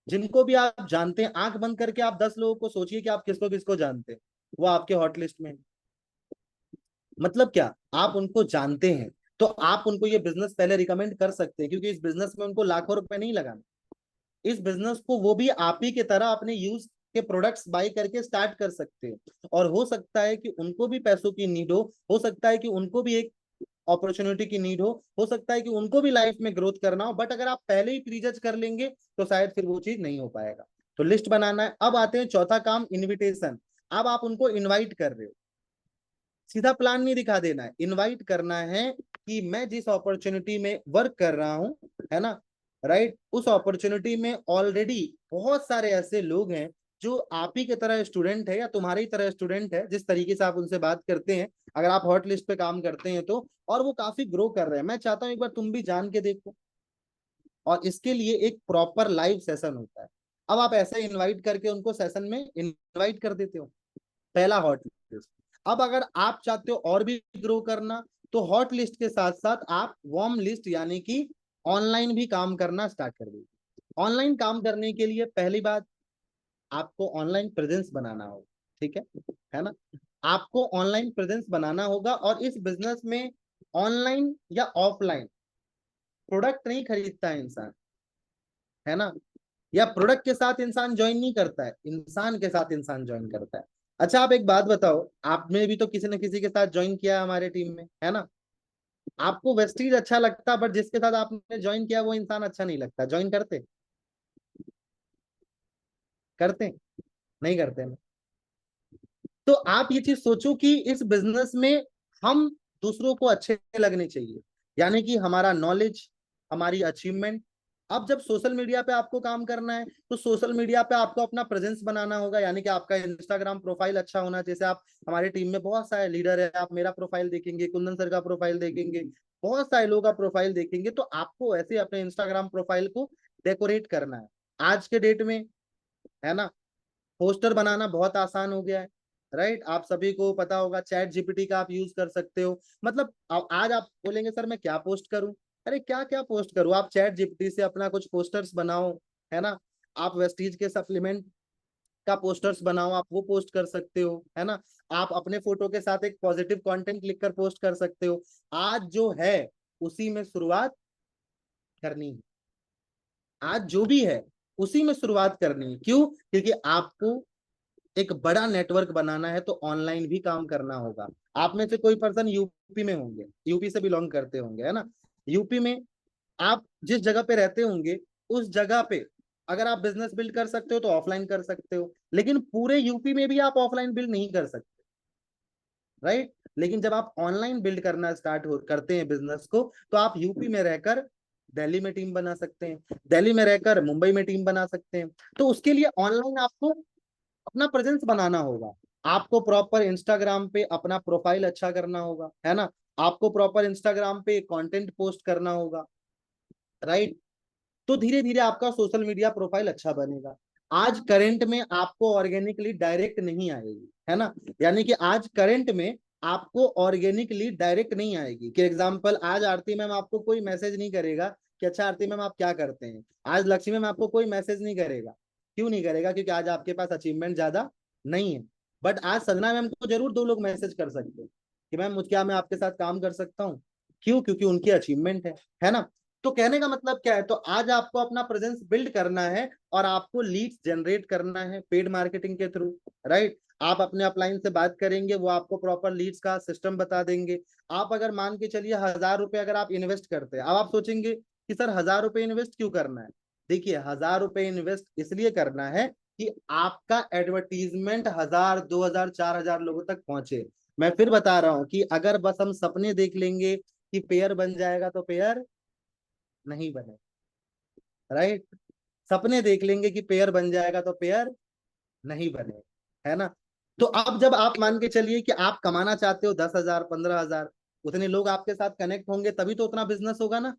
जिनको भी आप जानते हैं, आंख बंद करके आप 10 लोगों को सोचिए कि आप किसको किसको जानते हैं, वो आपके हॉट लिस्ट में है। मतलब क्या, आप उनको जानते हैं, तो आप उनको ये बिजनेस पहले रिकमेंड कर सकते हैं, क्योंकि इस बिजनेस में उनको लाखों रुपए नहीं लगाना। इस बिजनेस को वो भी आप ही की तरह अपने यूज के प्रोडक्ट्स बाय करके स्टार्ट कर सकते हैं। और हो सकता है कि उनको भी पैसों की नीड हो सकता है कि उनको भी एक अपॉर्चुनिटी की नीड हो सकता है कि उनको भी लाइफ में ग्रोथ करना हो, बट अगर आप पहले ही प्रीजज कर लेंगे तो शायद फिर वो चीज नहीं हो पाएगा। तो लिस्ट बनाना है। अब आते हैं चौथा काम, इनविटेशन। अब आप उनको इनवाइट कर रहे हो, सीधा प्लान नहीं दिखा देना है, इनवाइट करना है कि मैं जिस अपॉर्चुनिटी में वर्क कर रहा हूं, है ना, राइट, उस अपॉर्चुनिटी में ऑलरेडी बहुत सारे ऐसे लोग हैं जो आप ही की तरह स्टूडेंट है या तुम्हारी तरह स्टूडेंट है, जिस तरीके से आप उनसे बात करते हैं, अगर आप हॉट लिस्ट पे काम करते हैं तो, और वो काफी ग्रो कर रहे हैं। मैं चाहता हूं एक बार तुम भी जान के देखो, और इसके लिए एक प्रॉपर लाइव सेशन होता है। अब आप ऐसे इनवाइट करके उनको सेशन में इनवाइट कर देते हो, पहला हॉट लिस्ट। अब अगर आप चाहते हो और भी ग्रो करना, तो हॉट लिस्ट के साथ साथ आप वार्म लिस्ट यानी कि ऑनलाइन भी काम करना स्टार्ट कर दीजिए। ऑनलाइन काम करने के लिए पहली बात, आपको ऑनलाइन प्रेजेंस बनाना होगा, ठीक है ना। आपको ऑनलाइन प्रेजेंस बनाना होगा, और इस बिजनेस में ऑनलाइन या ऑफलाइन प्रोडक्ट नहीं खरीदता है इंसान, है ना, या प्रोडक्ट के साथ इंसान ज्वाइन नहीं करता है, इंसान के साथ इंसान ज्वाइन करता है। अच्छा आप एक बात बताओ, आपने भी तो किसी न किसी के साथ ज्वाइन किया है हमारे टीम में, है ना। आपको वेस्टीज अच्छा लगता, बट जिसके साथ आपने ज्वाइन किया वो इंसान अच्छा नहीं लगता, ज्वाइन करते, करते नहीं करते ना। तो आप ये चीज सोचो कि इस बिजनेस में हम दूसरों को अच्छे लगने चाहिए, यानी कि हमारा नॉलेज, हमारी अचीवमेंट। अब जब सोशल मीडिया पे आपको काम करना है, तो सोशल मीडिया पे आपको अपना प्रेजेंस बनाना होगा, यानी कि आपका इंस्टाग्राम प्रोफाइल अच्छा होना। जैसे आप, हमारी टीम में बहुत सारे लीडर है, आप मेरा प्रोफाइल देखेंगे, कुंदन सर का प्रोफाइल देखेंगे, बहुत सारे लोगों का प्रोफाइल देखेंगे, तो आपको ऐसे अपने इंस्टाग्राम प्रोफाइल को डेकोरेट करना है। आज के डेट में, है ना, पोस्टर बनाना बहुत आसान हो गया है, राइट। आप सभी को पता होगा चैट जीपीटी का आप यूज कर सकते हो। मतलब आज आप बोलेंगे सर मैं क्या पोस्ट करूं, अरे क्या क्या पोस्ट करूं, आप चैट जीपीटी से अपना कुछ पोस्टर्स बनाओ, है ना। आप वेस्टीज के सप्लीमेंट का पोस्टर्स बनाओ, आप वो पोस्ट कर सकते हो, है ना। आप अपने फोटो के साथ एक पॉजिटिव कंटेंट लिखकर पोस्ट कर सकते हो। आज जो है उसी में शुरुआत करनी है, आज जो भी है उसी में शुरुआत करनी है। क्यों? क्योंकि आपको एक बड़ा नेटवर्क बनाना है, तो ऑनलाइन भी काम करना होगा। आप में से कोई पर्सन यूपी में होंगे, यूपी से बिलोंग करते होंगे, है ना। यूपी में आप जिस जगह पे रहते होंगे, उस जगह पे अगर आप बिजनेस बिल्ड कर सकते हो तो ऑफलाइन कर सकते हो, लेकिन पूरे यूपी में भी आप ऑफलाइन बिल्ड नहीं कर सकते, राइट। लेकिन जब आप ऑनलाइन बिल्ड करना स्टार्ट करते हैं बिजनेस को, तो आप यूपी में रहकर दिल्ली में टीम बना सकते हैं, दिल्ली में रहकर मुंबई में टीम बना सकते हैं। तो उसके लिए ऑनलाइन आपको अपना प्रेजेंस बनाना होगा। आपको प्रॉपर इंस्टाग्राम पे अपना प्रोफाइल अच्छा करना होगा, है ना। आपको प्रॉपर इंस्टाग्राम पे कंटेंट पोस्ट करना होगा, राइट। तो धीरे धीरे आपका सोशल मीडिया प्रोफाइल अच्छा बनेगा। आज करंट में आपको ऑर्गेनिकली डायरेक्ट नहीं आएगी, है ना। यानी कि आज करंट में आपको ऑर्गेनिकली डायरेक्ट नहीं आएगी। कि एग्जांपल, आज आरती मैम आपको कोई मैसेज नहीं करेगा कि अच्छा आरती मैम आप क्या करते हैं। आज लक्ष्मी मैम आपको कोई मैसेज नहीं करेगा। क्यों नहीं करेगा? क्योंकि आज आपके पास अचीवमेंट ज्यादा नहीं है। बट आज सदना मैम को जरूर 2 लोग मैसेज कर सकते हैं कि मैम मुझे, क्या मैं आपके साथ काम कर सकता हूँ। क्यों? क्योंकि उनकी अचीवमेंट है ना। तो कहने का मतलब क्या है? तो आज आपको अपना प्रेजेंस बिल्ड करना है और आपको लीड्स जनरेट करना है पेड मार्केटिंग के थ्रू, राइट। आप अपने अपलाइन से बात करेंगे, वो आपको प्रॉपर लीड्स का सिस्टम बता देंगे। आप अगर मान के चलिए 1000 रुपए अगर आप इन्वेस्ट करते हैं, अब आप सोचेंगे कि सर 1000 रुपए इन्वेस्ट क्यों करना है। देखिए, 1000 रुपए इन्वेस्ट इसलिए करना है कि आपका एडवर्टीजमेंट 1000, 2000, 4000 लोगों तक पहुंचे। मैं फिर बता रहा हूं कि अगर बस हम सपने देख लेंगे कि पेयर बन जाएगा, तो पेयर नहीं बने, राइट। सपने देख लेंगे कि पेयर बन जाएगा तो पेयर नहीं बने, है ना। तो अब जब आप मान के चलिए कि आप कमाना चाहते हो 10,000, 15,000, उतने लोग आपके साथ कनेक्ट होंगे तभी तो उतना बिजनेस होगा ना।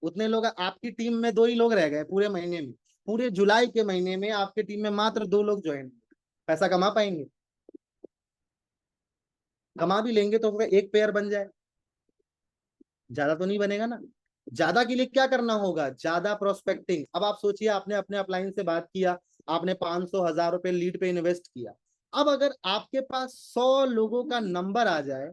उतने लोग, आपकी टीम में 2 ही लोग रह गए पूरे महीने में, पूरे जुलाई के महीने में आपकी टीम में मात्र 2 लोग ज्वाइन, पैसा कमा पाएंगे? कमा भी लेंगे तो फिर एक पेयर बन जाए, ज्यादा तो नहीं बनेगा ना। ज्यादा के लिए क्या करना होगा? ज्यादा प्रोस्पेक्टिंग। अब आप सोचिए, आपने अपने अपलाइन से बात किया, आपने 500, 1000 रुपए लीड पे इन्वेस्ट किया। अब अगर आपके पास 100 लोगों का नंबर आ जाए,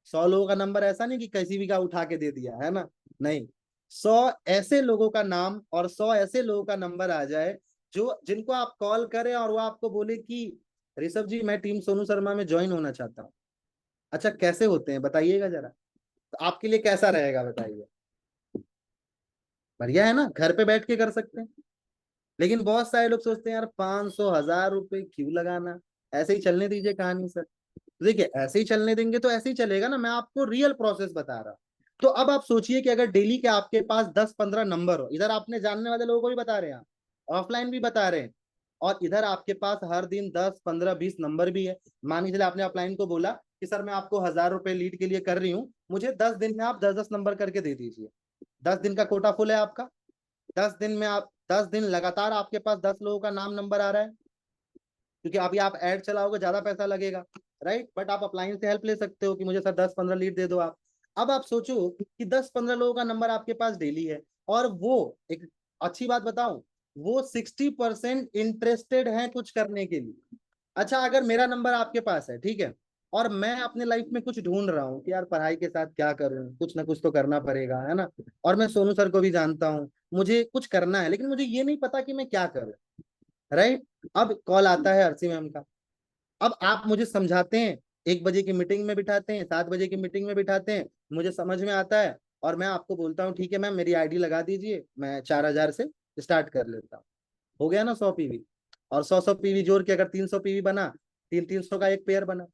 100 लोगों का नंबर, ऐसा नहीं कि किसी भी का उठा के दे दिया, है ना, नहीं। 100 ऐसे लोगों का नाम और 100 ऐसे लोगों का नंबर आ जाए जो जिनको आप कॉल करें और वो आपको बोले कि ऋषभ जी, मैं टीम सोनू शर्मा में ज्वाइन होना चाहता हूँ। अच्छा, कैसे होते हैं बताइएगा जरा। तो आपके लिए कैसा रहेगा बताइए? बढ़िया है ना, घर पे बैठ के कर सकते हैं। लेकिन बहुत सारे लोग सोचते हैं यार 500, 1000 रुपए क्यों लगाना, ऐसे ही चलने दीजिए कहानी सर। तो देखिए, ऐसे ही चलने देंगे तो ऐसे ही चलेगा ना। मैं आपको रियल प्रोसेस बता रहा हूं। तो अब आप सोचिए कि अगर डेली के आपके पास 10-15 नंबर हो, इधर आपने जानने वाले लोगों को भी बता रहे हैं, ऑफलाइन भी बता रहे हैं, और इधर आपके पास हर दिन 10, 15, 20 नंबर भी है। मान लीजिए आपने अपलाइन को बोला कि सर मैं आपको 1000 रुपए लीड के लिए कर रही हूँ, मुझे 10 दिन में आप 10-10 नंबर करके दे दीजिए। 10 दिन का कोटा फुल है आपका। 10 दिन में आप 10 दिन लगातार आपके पास 10 लोगों का नाम नंबर आ रहा है। क्योंकि अभी आप ऐड चलाओगे, ज्यादा पैसा लगेगा, राइट। बट आप अपलाइन से हेल्प ले सकते हो कि मुझे सर 10-15 लीड दे दो आप। अब आप सोचो कि 10-15 लोगों का नंबर आपके पास डेली है, और वो, एक अच्छी बात बताऊं, वो 60% इंटरेस्टेड हैं कुछ करने के लिए। अच्छा, अगर मेरा नंबर आपके पास है, ठीक है, और मैं अपने लाइफ में कुछ ढूंढ रहा हूँ कि यार पढ़ाई के साथ क्या करूँ, कुछ ना कुछ तो करना पड़ेगा, है ना। और मैं सोनू सर को भी जानता हूँ, मुझे कुछ करना है, लेकिन मुझे ये नहीं पता कि मैं क्या करूँ, राइट। अब कॉल आता है आरसी मैम का। अब आप मुझे समझाते हैं, 1 बजे की मीटिंग में बिठाते हैं, 7 बजे की मीटिंग में बिठाते हैं, मुझे समझ में आता है, और मैं आपको बोलता हूँ ठीक है मैम मेरी आईडी लगा दीजिए, मैं 4000 से स्टार्ट कर लेता हूँ। हो गया ना 100 पीवी। और 100-100 पीवी जोड़ के अगर 300 पीवी बना, 300 का एक पेयर बना।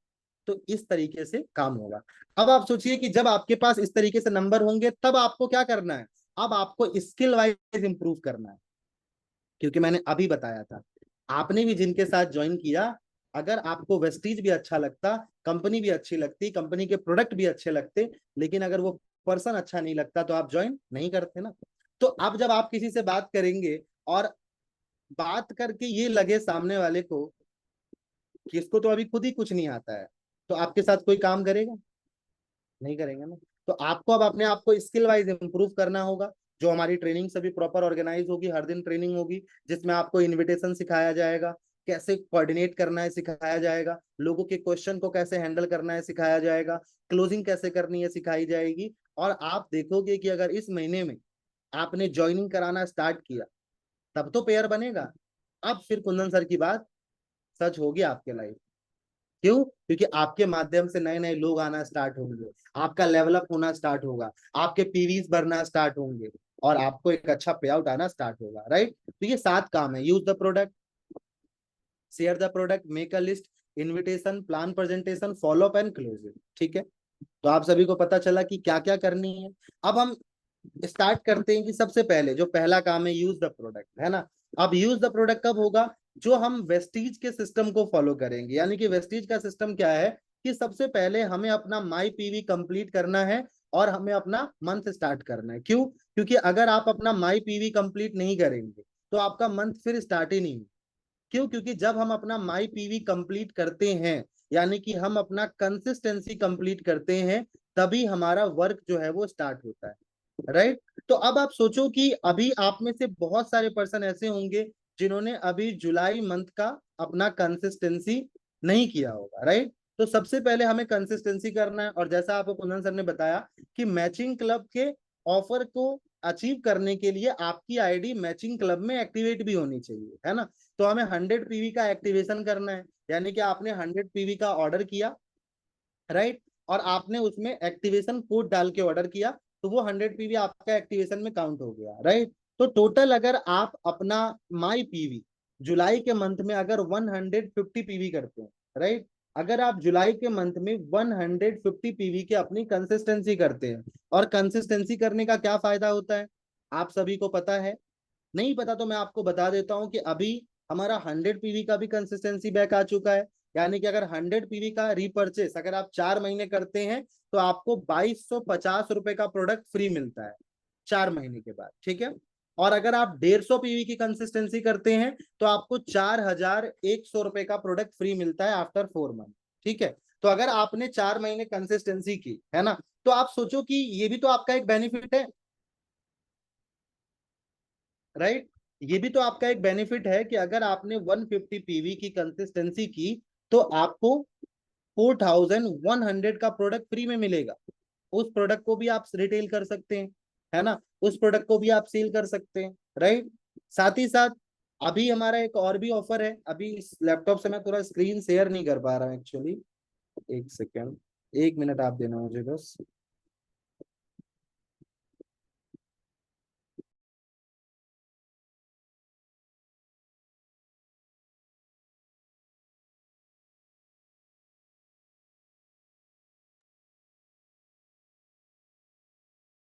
तो इस तरीके से काम होगा। अब आप सोचिए कि जब आपके पास इस तरीके से नंबर होंगे, तब आपको क्या करना है? अब आपको स्किल वाइज इंप्रूव करना है। क्योंकि मैंने अभी बताया था, आपने भी जिनके साथ ज्वाइन किया, अगर आपको वेस्टीज भी अच्छा लगता, कंपनी भी अच्छी लगती, कंपनी के प्रोडक्ट भी अच्छे लगते, लेकिन अगर वो पर्सन अच्छा नहीं लगता तो आप ज्वाइन नहीं करते ना। तो अब जब आप किसी से बात करेंगे और बात करके ये लगे सामने वाले को कि इसको तो अभी खुद ही कुछ नहीं आता है, तो आपके साथ कोई काम करेगा? नहीं करेंगे ना। तो आपको अब अपने आप को स्किल वाइज इंप्रूव करना होगा। जो हमारी ट्रेनिंग सभी प्रॉपर ऑर्गेनाइज होगी, हर दिन ट्रेनिंग होगी, जिसमें आपको इनविटेशन सिखाया जाएगा, कैसे कोऑर्डिनेट करना है सिखाया जाएगा, लोगों के क्वेश्चन को कैसे हैंडल करना है सिखाया जाएगा, क्लोजिंग कैसे करनी है सिखाई जाएगी। और आप देखोगे कि अगर इस महीने में आपने ज्वाइनिंग कराना स्टार्ट किया, तब तो पेयर बनेगा। अब फिर कुंदन सर की बात सच होगी आपके लाइफ। क्यों? क्योंकि आपके माध्यम से नए नए लोग आना स्टार्ट होंगे, आपका लेवलअप होना स्टार्ट होगा, आपके पीवीज भरना स्टार्ट होंगे, और आपको एक अच्छा पे आउट आना स्टार्ट होगा, राइट। तो ये 7 काम है: use the product, share the product, make a list, invitation, plan presentation, follow up and close it. ठीक है, तो आप सभी को पता चला कि क्या क्या करनी है। अब हम स्टार्ट करते हैं कि सबसे पहले जो पहला काम है, यूज द प्रोडक्ट, है ना। अब यूज द प्रोडक्ट कब होगा? जो हम वेस्टीज के सिस्टम को फॉलो करेंगे। यानी कि वेस्टीज का सिस्टम क्या है कि सबसे पहले हमें अपना माई पीवी कंप्लीट करना है और हमें अपना मंथ स्टार्ट करना है। क्यों? क्योंकि अगर आप अपना माई पीवी कंप्लीट नहीं करेंगे तो आपका मंथ फिर स्टार्ट ही नहीं। क्यों? क्योंकि जब हम अपना माई पीवी कंप्लीट करते हैं, यानी कि हम अपना कंसिस्टेंसी कंप्लीट करते हैं, तभी हमारा वर्क जो है वो स्टार्ट होता है, राइट। तो अब आप सोचो कि अभी आप में से बहुत सारे पर्सन ऐसे होंगे जिन्होंने अभी जुलाई मंथ का अपना कंसिस्टेंसी नहीं किया होगा, राइट। तो सबसे पहले हमें कंसिस्टेंसी करना है, और जैसा आपको कुंदन सर ने बताया कि मैचिंग क्लब के ऑफर को अचीव करने के लिए आपकी आईडी मैचिंग क्लब में एक्टिवेट भी होनी चाहिए, है ना। तो हमें 100 पीवी का एक्टिवेशन करना है, यानी कि आपने 100 पीवी का ऑर्डर किया, राइट, और आपने उसमें एक्टिवेशन कोड डाल के ऑर्डर किया, तो वो 100 पीवी आपका एक्टिवेशन में काउंट हो गया, राइट। तो टोटल अगर आप अपना माई पीवी जुलाई के मंथ में अगर 150 पीवी करते हैं, राइट, अगर आप जुलाई के मंथ में 150 पीवी के अपनी कंसिस्टेंसी करते हैं, और कंसिस्टेंसी करने का क्या फायदा होता है आप सभी को पता है? नहीं पता तो मैं आपको बता देता हूं कि अभी हमारा 100 पीवी का भी कंसिस्टेंसी बैक आ चुका है। यानी कि अगर 100 पीवी का रीपर्चेस अगर आप 4 महीने करते हैं तो आपको 2250 रुपए का प्रोडक्ट फ्री मिलता है 4 महीने के बाद, ठीक है। और अगर आप 150 पीवी की कंसिस्टेंसी करते हैं तो आपको 4100 रुपए का प्रोडक्ट फ्री मिलता है आफ्टर 4 मंथ, ठीक है। तो अगर आपने 4 महीने कंसिस्टेंसी की, है ना, तो आप सोचो कि ये भी तो आपका एक बेनिफिट है, राइट। ये भी तो आपका एक बेनिफिट है कि अगर आपने 150 पीवी की कंसिस्टेंसी की तो आपको 4100 का प्रोडक्ट फ्री में मिलेगा। उस प्रोडक्ट को भी आप रिटेल कर सकते हैं, है ना, उस प्रोडक्ट को भी आप सेल कर सकते हैं, राइट। साथ ही साथ अभी हमारा एक और भी ऑफर है। अभी इस लैपटॉप से मैं पूरा स्क्रीन शेयर नहीं कर पा रहा हूँ एक्चुअली, एक सेकेंड, 1 मिनट आप देना मुझे बस।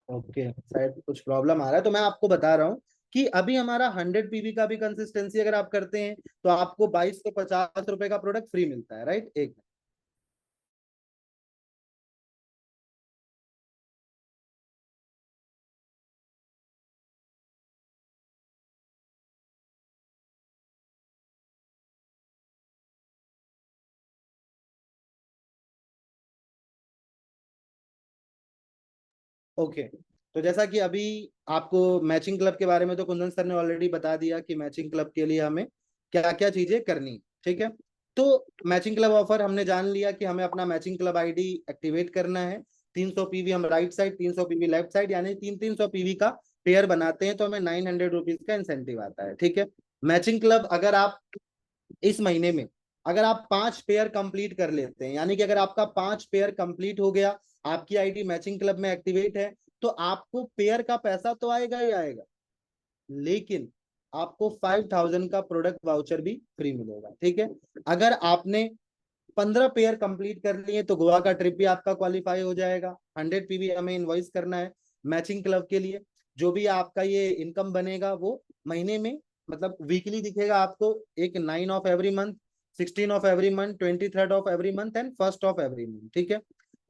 ओके, शायद कुछ प्रॉब्लम आ रहा है, तो मैं आपको बता रहा हूँ कि अभी हमारा 100 पीवी का भी कंसिस्टेंसी अगर आप करते हैं तो आपको 2250 रुपए का प्रोडक्ट फ्री मिलता है, राइट। एक ओके, तो जैसा कि अभी आपको मैचिंग क्लब के बारे में तो कुंदन सर ने ऑलरेडी बता दिया कि मैचिंग क्लब के लिए हमें क्या क्या चीजें करनी, ठीक है। तो मैचिंग क्लब ऑफर हमने जान लिया कि हमें अपना मैचिंग क्लब आईडी एक्टिवेट करना है। 300 पीवी हम right side, 300 PV left side, यानी 300 पीवी का पेयर बनाते हैं तो हमें 900 रुपीज का इंसेंटिव आता है, ठीक है। मैचिंग क्लब अगर आप इस महीने में अगर आप 5 पेयर कंप्लीट कर लेते हैं, यानी कि अगर आपका 5 पेयर कंप्लीट हो गया, आपकी आईडी मैचिंग क्लब में एक्टिवेट है, तो आपको पेयर का पैसा तो आएगा ही आएगा, लेकिन आपको 5000 का प्रोडक्ट वाउचर भी फ्री मिलेगा, ठीक है। अगर आपने 15 पेयर कंप्लीट कर लिए तो गोवा का ट्रिप भी आपका क्वालिफाई हो जाएगा। 100 पीवी हमें इनवॉइस करना है मैचिंग क्लब के लिए। जो भी आपका ये इनकम बनेगा वो महीने में, मतलब वीकली दिखेगा आपको, एक 9 of every month, 16 of every month, 23 of every month and 1 of every month, ठीक है।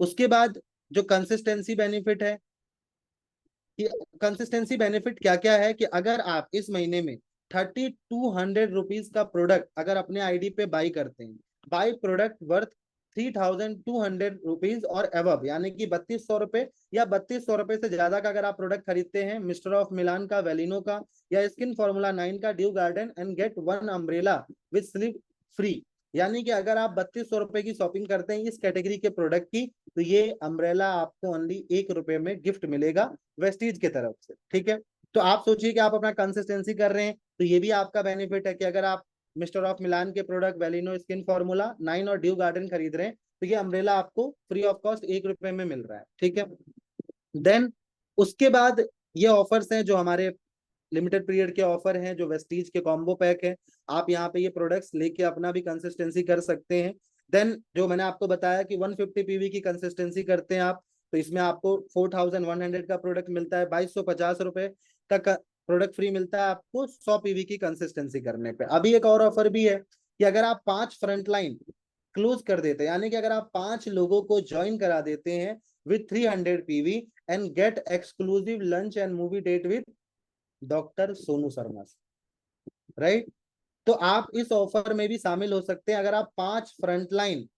उसके बाद जो कंसिस्टेंसी बेनिफिट है कि कंसिस्टेंसी बेनिफिट क्या क्या है कि अगर आप इस महीने में 3200 रुपीज का प्रोडक्ट अगर अपने आईडी पे बाई करते हैं, बाई प्रोडक्ट वर्थ 3200 रुपीज और एवब, यानी कि 3200 रुपए या 3200 रुपए से ज्यादा का अगर आप प्रोडक्ट खरीदते हैं मिस्टर ऑफ मिलान का, वेलिनो का या स्किन फॉर्मूला 9 का, dew garden and get 1 umbrella with sleeve free, यानी कि अगर आप 3200 रुपए की शॉपिंग करते हैं इस कैटेगरी के प्रोडक्ट की, तो ये अम्ब्रेला आपको ओनली 1 रुपए में गिफ्ट मिलेगा वेस्टीज की तरफ से, ठीक है। तो आप सोचिए कि आप अपना कंसिस्टेंसी कर रहे हैं, तो ये भी आपका बेनिफिट है कि अगर आप मिस्टर ऑफ मिलान के प्रोडक्ट वेलिनो स्किन फॉर्मूला 9 और ड्यू गार्डन खरीद रहे हैं, तो ये अम्ब्रेला आपको फ्री ऑफ कॉस्ट 1 रुपए में मिल रहा है, ठीक है। देन उसके बाद ये ऑफर्स हैं जो हमारे लिमिटेड पीरियड के ऑफर हैं, जो वेस्टीज के कॉम्बो पैक है, आप यहाँ पे ये प्रोडक्ट्स लेके अपना भी कंसिस्टेंसी कर सकते हैं। देन जो मैंने आपको बताया कि 150 पीवी की कंसिस्टेंसी करते हैं आप, तो इसमें आपको 4100 का प्रोडक्ट मिलता है, 2250 रुपए का प्रोडक्ट फ्री मिलता है आपको 100 पीवी की कंसिस्टेंसी करने पे। अभी एक और ऑफर भी है कि अगर आप 5 फ्रंटलाइन क्लोज कर देते हैं, यानी कि अगर आप 5 लोगों को ज्वाइन करा देते हैं with 300 PV and get exclusive lunch and movie date with doctor Sonu Sharma, right, तो आप इस ऑफर में भी शामिल हो सकते हैं। अगर आप 5 फ्रंटलाइन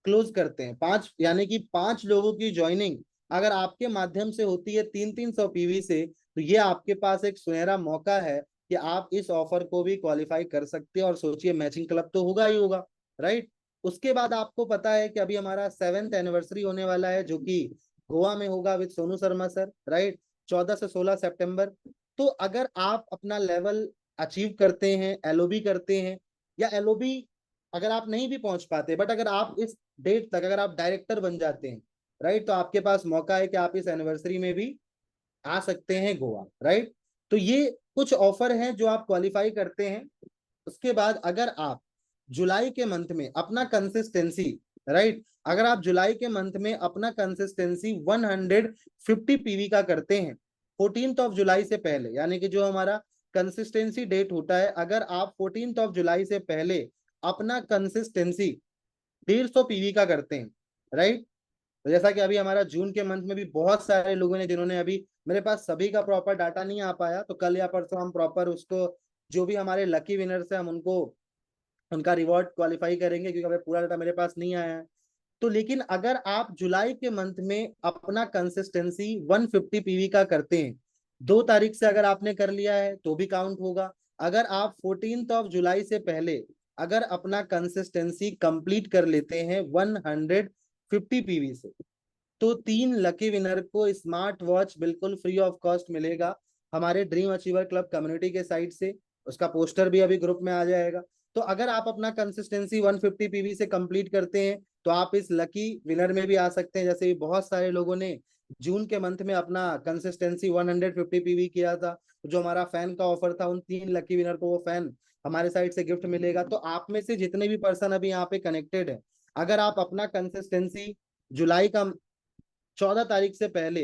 क्लोज करते हैं, 5 यानी कि 5 लोगों की ज्वाइनिंग अगर आपके माध्यम से होती है 300 पीवी से, तो ये आपके पास एक सुनहरा मौका है कि आप इस ऑफर को भी क्वालिफाई कर सकते हैं। और सोचिए मैचिंग क्लब तो होगा ही होगा, राइट। उसके बाद आपको पता है कि अभी हमारा 7th एनिवर्सरी होने वाला है, जो कि गोवा में होगा with Sonu Sharma sir, right, 14 से 16 सितंबर। तो अगर आप अपना लेवल अचीव करते हैं, एलओबी करते हैं, या एलओबी अगर आप नहीं भी पहुंच पाते, बट अगर आप इस डेट तक अगर आप डायरेक्टर बन जाते हैं, राइट, तो आपके पास मौका है कि आप इस एनिवर्सरी में भी आ सकते हैं गोवा, राइट। तो ये कुछ ऑफर हैं जो आप क्वालिफाई करते हैं। उसके बाद अगर आप जुलाई के मंथ में अपना कंसिस्टेंसी, राइट, अगर आप जुलाई के मंथ में अपना कंसिस्टेंसी 150 पीवी का करते हैं 14th ऑफ जुलाई से पहले, यानी कि जो हमारा कंसिस्टेंसी डेट होता है, अगर आप 14th ऑफ जुलाई से पहले अपना कंसिस्टेंसी 150 पीवी का करते हैं, राइट, तो जैसा कि अभी हमारा जून के मंथ में भी बहुत सारे लोगों ने, जिन्होंने अभी, मेरे पास सभी का प्रॉपर डाटा नहीं आ पाया, तो कल या परसों हम प्रॉपर उसको, जो भी हमारे लकी विनर्स है, हम उनको उनका रिवॉर्ड क्वालिफाई करेंगे, क्योंकि अभी पूरा डाटा मेरे पास नहीं आया है। तो लेकिन अगर आप जुलाई के मंथ में अपना कंसिस्टेंसी 150 पीवी का करते हैं, 2 तारीख से अगर आपने कर लिया है तो भी काउंट होगा। अगर आप 14th ऑफ जुलाई से पहले अगर अपना कंसिस्टेंसी कंप्लीट कर लेते हैं 150 पीवी से, तो 3 लकी विनर को स्मार्ट वॉच बिल्कुल फ्री ऑफ कॉस्ट मिलेगा हमारे ड्रीम अचीवर क्लब कम्युनिटी के साइड से। उसका पोस्टर भी अभी ग्रुप में आ जाएगा। तो अगर आप अपना कंसिस्टेंसी 150 पीवी से कंप्लीट करते हैं, तो आप इस लकी विनर में भी आ सकते हैं। जैसे बहुत सारे लोगों ने जून के मंथ में अपना कंसिस्टेंसी 150 पीवी किया था, जो हमारा फैन का ऑफर था, उन 3 लकी विनर को वो फैन हमारे साइड से गिफ्ट मिलेगा। तो आप में से जितने भी पर्सन अभी यहाँ पे कनेक्टेड है, अगर आप अपना कंसिस्टेंसी जुलाई का 14 तारीख से पहले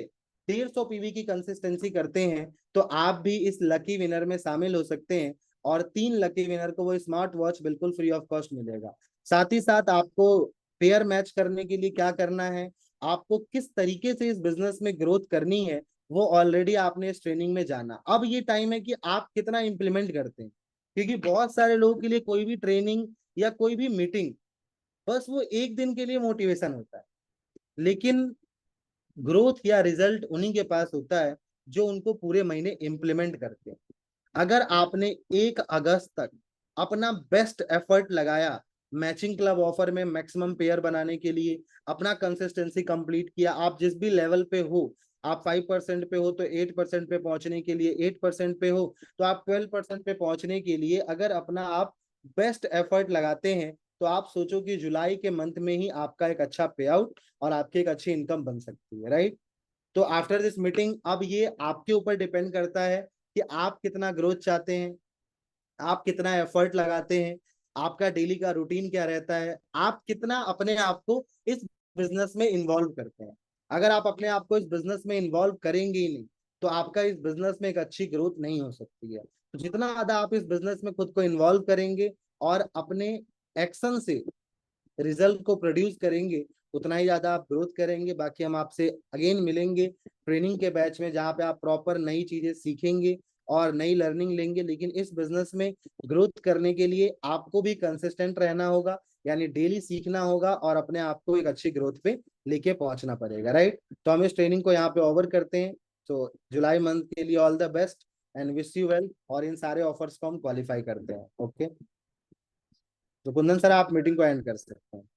150 पीवी की कंसिस्टेंसी करते हैं, तो आप भी इस लकी विनर में शामिल हो सकते हैं। और 3 लकी विनर को वो स्मार्ट वॉच बिल्कुल फ्री ऑफ कॉस्ट मिलेगा। साथ ही साथ आपको पेयर मैच करने के लिए क्या करना है, आपको किस तरीके से इस बिजनेस में ग्रोथ करनी है, वो ऑलरेडी आपने इस ट्रेनिंग में जाना। अब ये टाइम है कि आप कितना इंप्लीमेंट करते हैं, क्योंकि बहुत सारे लोगों के लिए कोई भी ट्रेनिंग या कोई भी मीटिंग बस वो एक दिन के लिए मोटिवेशन होता है, लेकिन ग्रोथ या रिजल्ट उन्हीं के पास होता है जो उनको पूरे महीने इंप्लीमेंट करते हैं। अगर आपने 1 अगस्त तक अपना बेस्ट एफर्ट लगाया मैचिंग क्लब ऑफर में मैक्सिमम पेयर बनाने के लिए, अपना कंसिस्टेंसी कंप्लीट किया, आप जिस भी लेवल पे हो, आप 5% पे हो तो 8% पे पहुंचने के लिए, 8% पे हो तो आप 12% पे पहुंचने के लिए अगर अपना आप बेस्ट एफर्ट लगाते हैं, तो आप सोचो कि जुलाई के मंथ में ही आपका एक अच्छा पे आउट और आपकी एक अच्छी इनकम बन सकती है, राइट। तो आफ्टर दिस मीटिंग अब ये आपके ऊपर डिपेंड करता है कि आप कितना ग्रोथ चाहते हैं, आप कितना एफर्ट लगाते हैं, आपका डेली का रूटीन क्या रहता है, आप कितना अपने आप को इस बिजनेस में इन्वॉल्व करते हैं। अगर आप अपने आप को इस बिजनेस में इन्वॉल्व करेंगे ही नहीं, तो आपका इस बिजनेस में एक अच्छी ग्रोथ नहीं हो सकती है। तो जितना ज्यादा आप इस बिजनेस में खुद को इन्वॉल्व करेंगे और अपने एक्शन से रिजल्ट को प्रोड्यूस करेंगे, उतना ही ज्यादा आप ग्रोथ करेंगे। बाकी हम आपसे अगेन मिलेंगे ट्रेनिंग के बैच में, जहाँ पे आप प्रॉपर नई चीजें सीखेंगे और नई लर्निंग लेंगे। लेकिन इस बिजनेस में ग्रोथ करने के लिए आपको भी कंसिस्टेंट रहना होगा, यानी डेली सीखना होगा और अपने आप को एक अच्छी ग्रोथ पे लेके पहुंचना पड़ेगा, राइट। तो हम इस ट्रेनिंग को यहाँ पे ओवर करते हैं। तो जुलाई मंथ के लिए all the best and wish you well, और इन सारे ऑफर्स को हम क्वालिफाई करते हैं। ओके, तो कुंदन सर आप मीटिंग को एंड कर सकते हैं।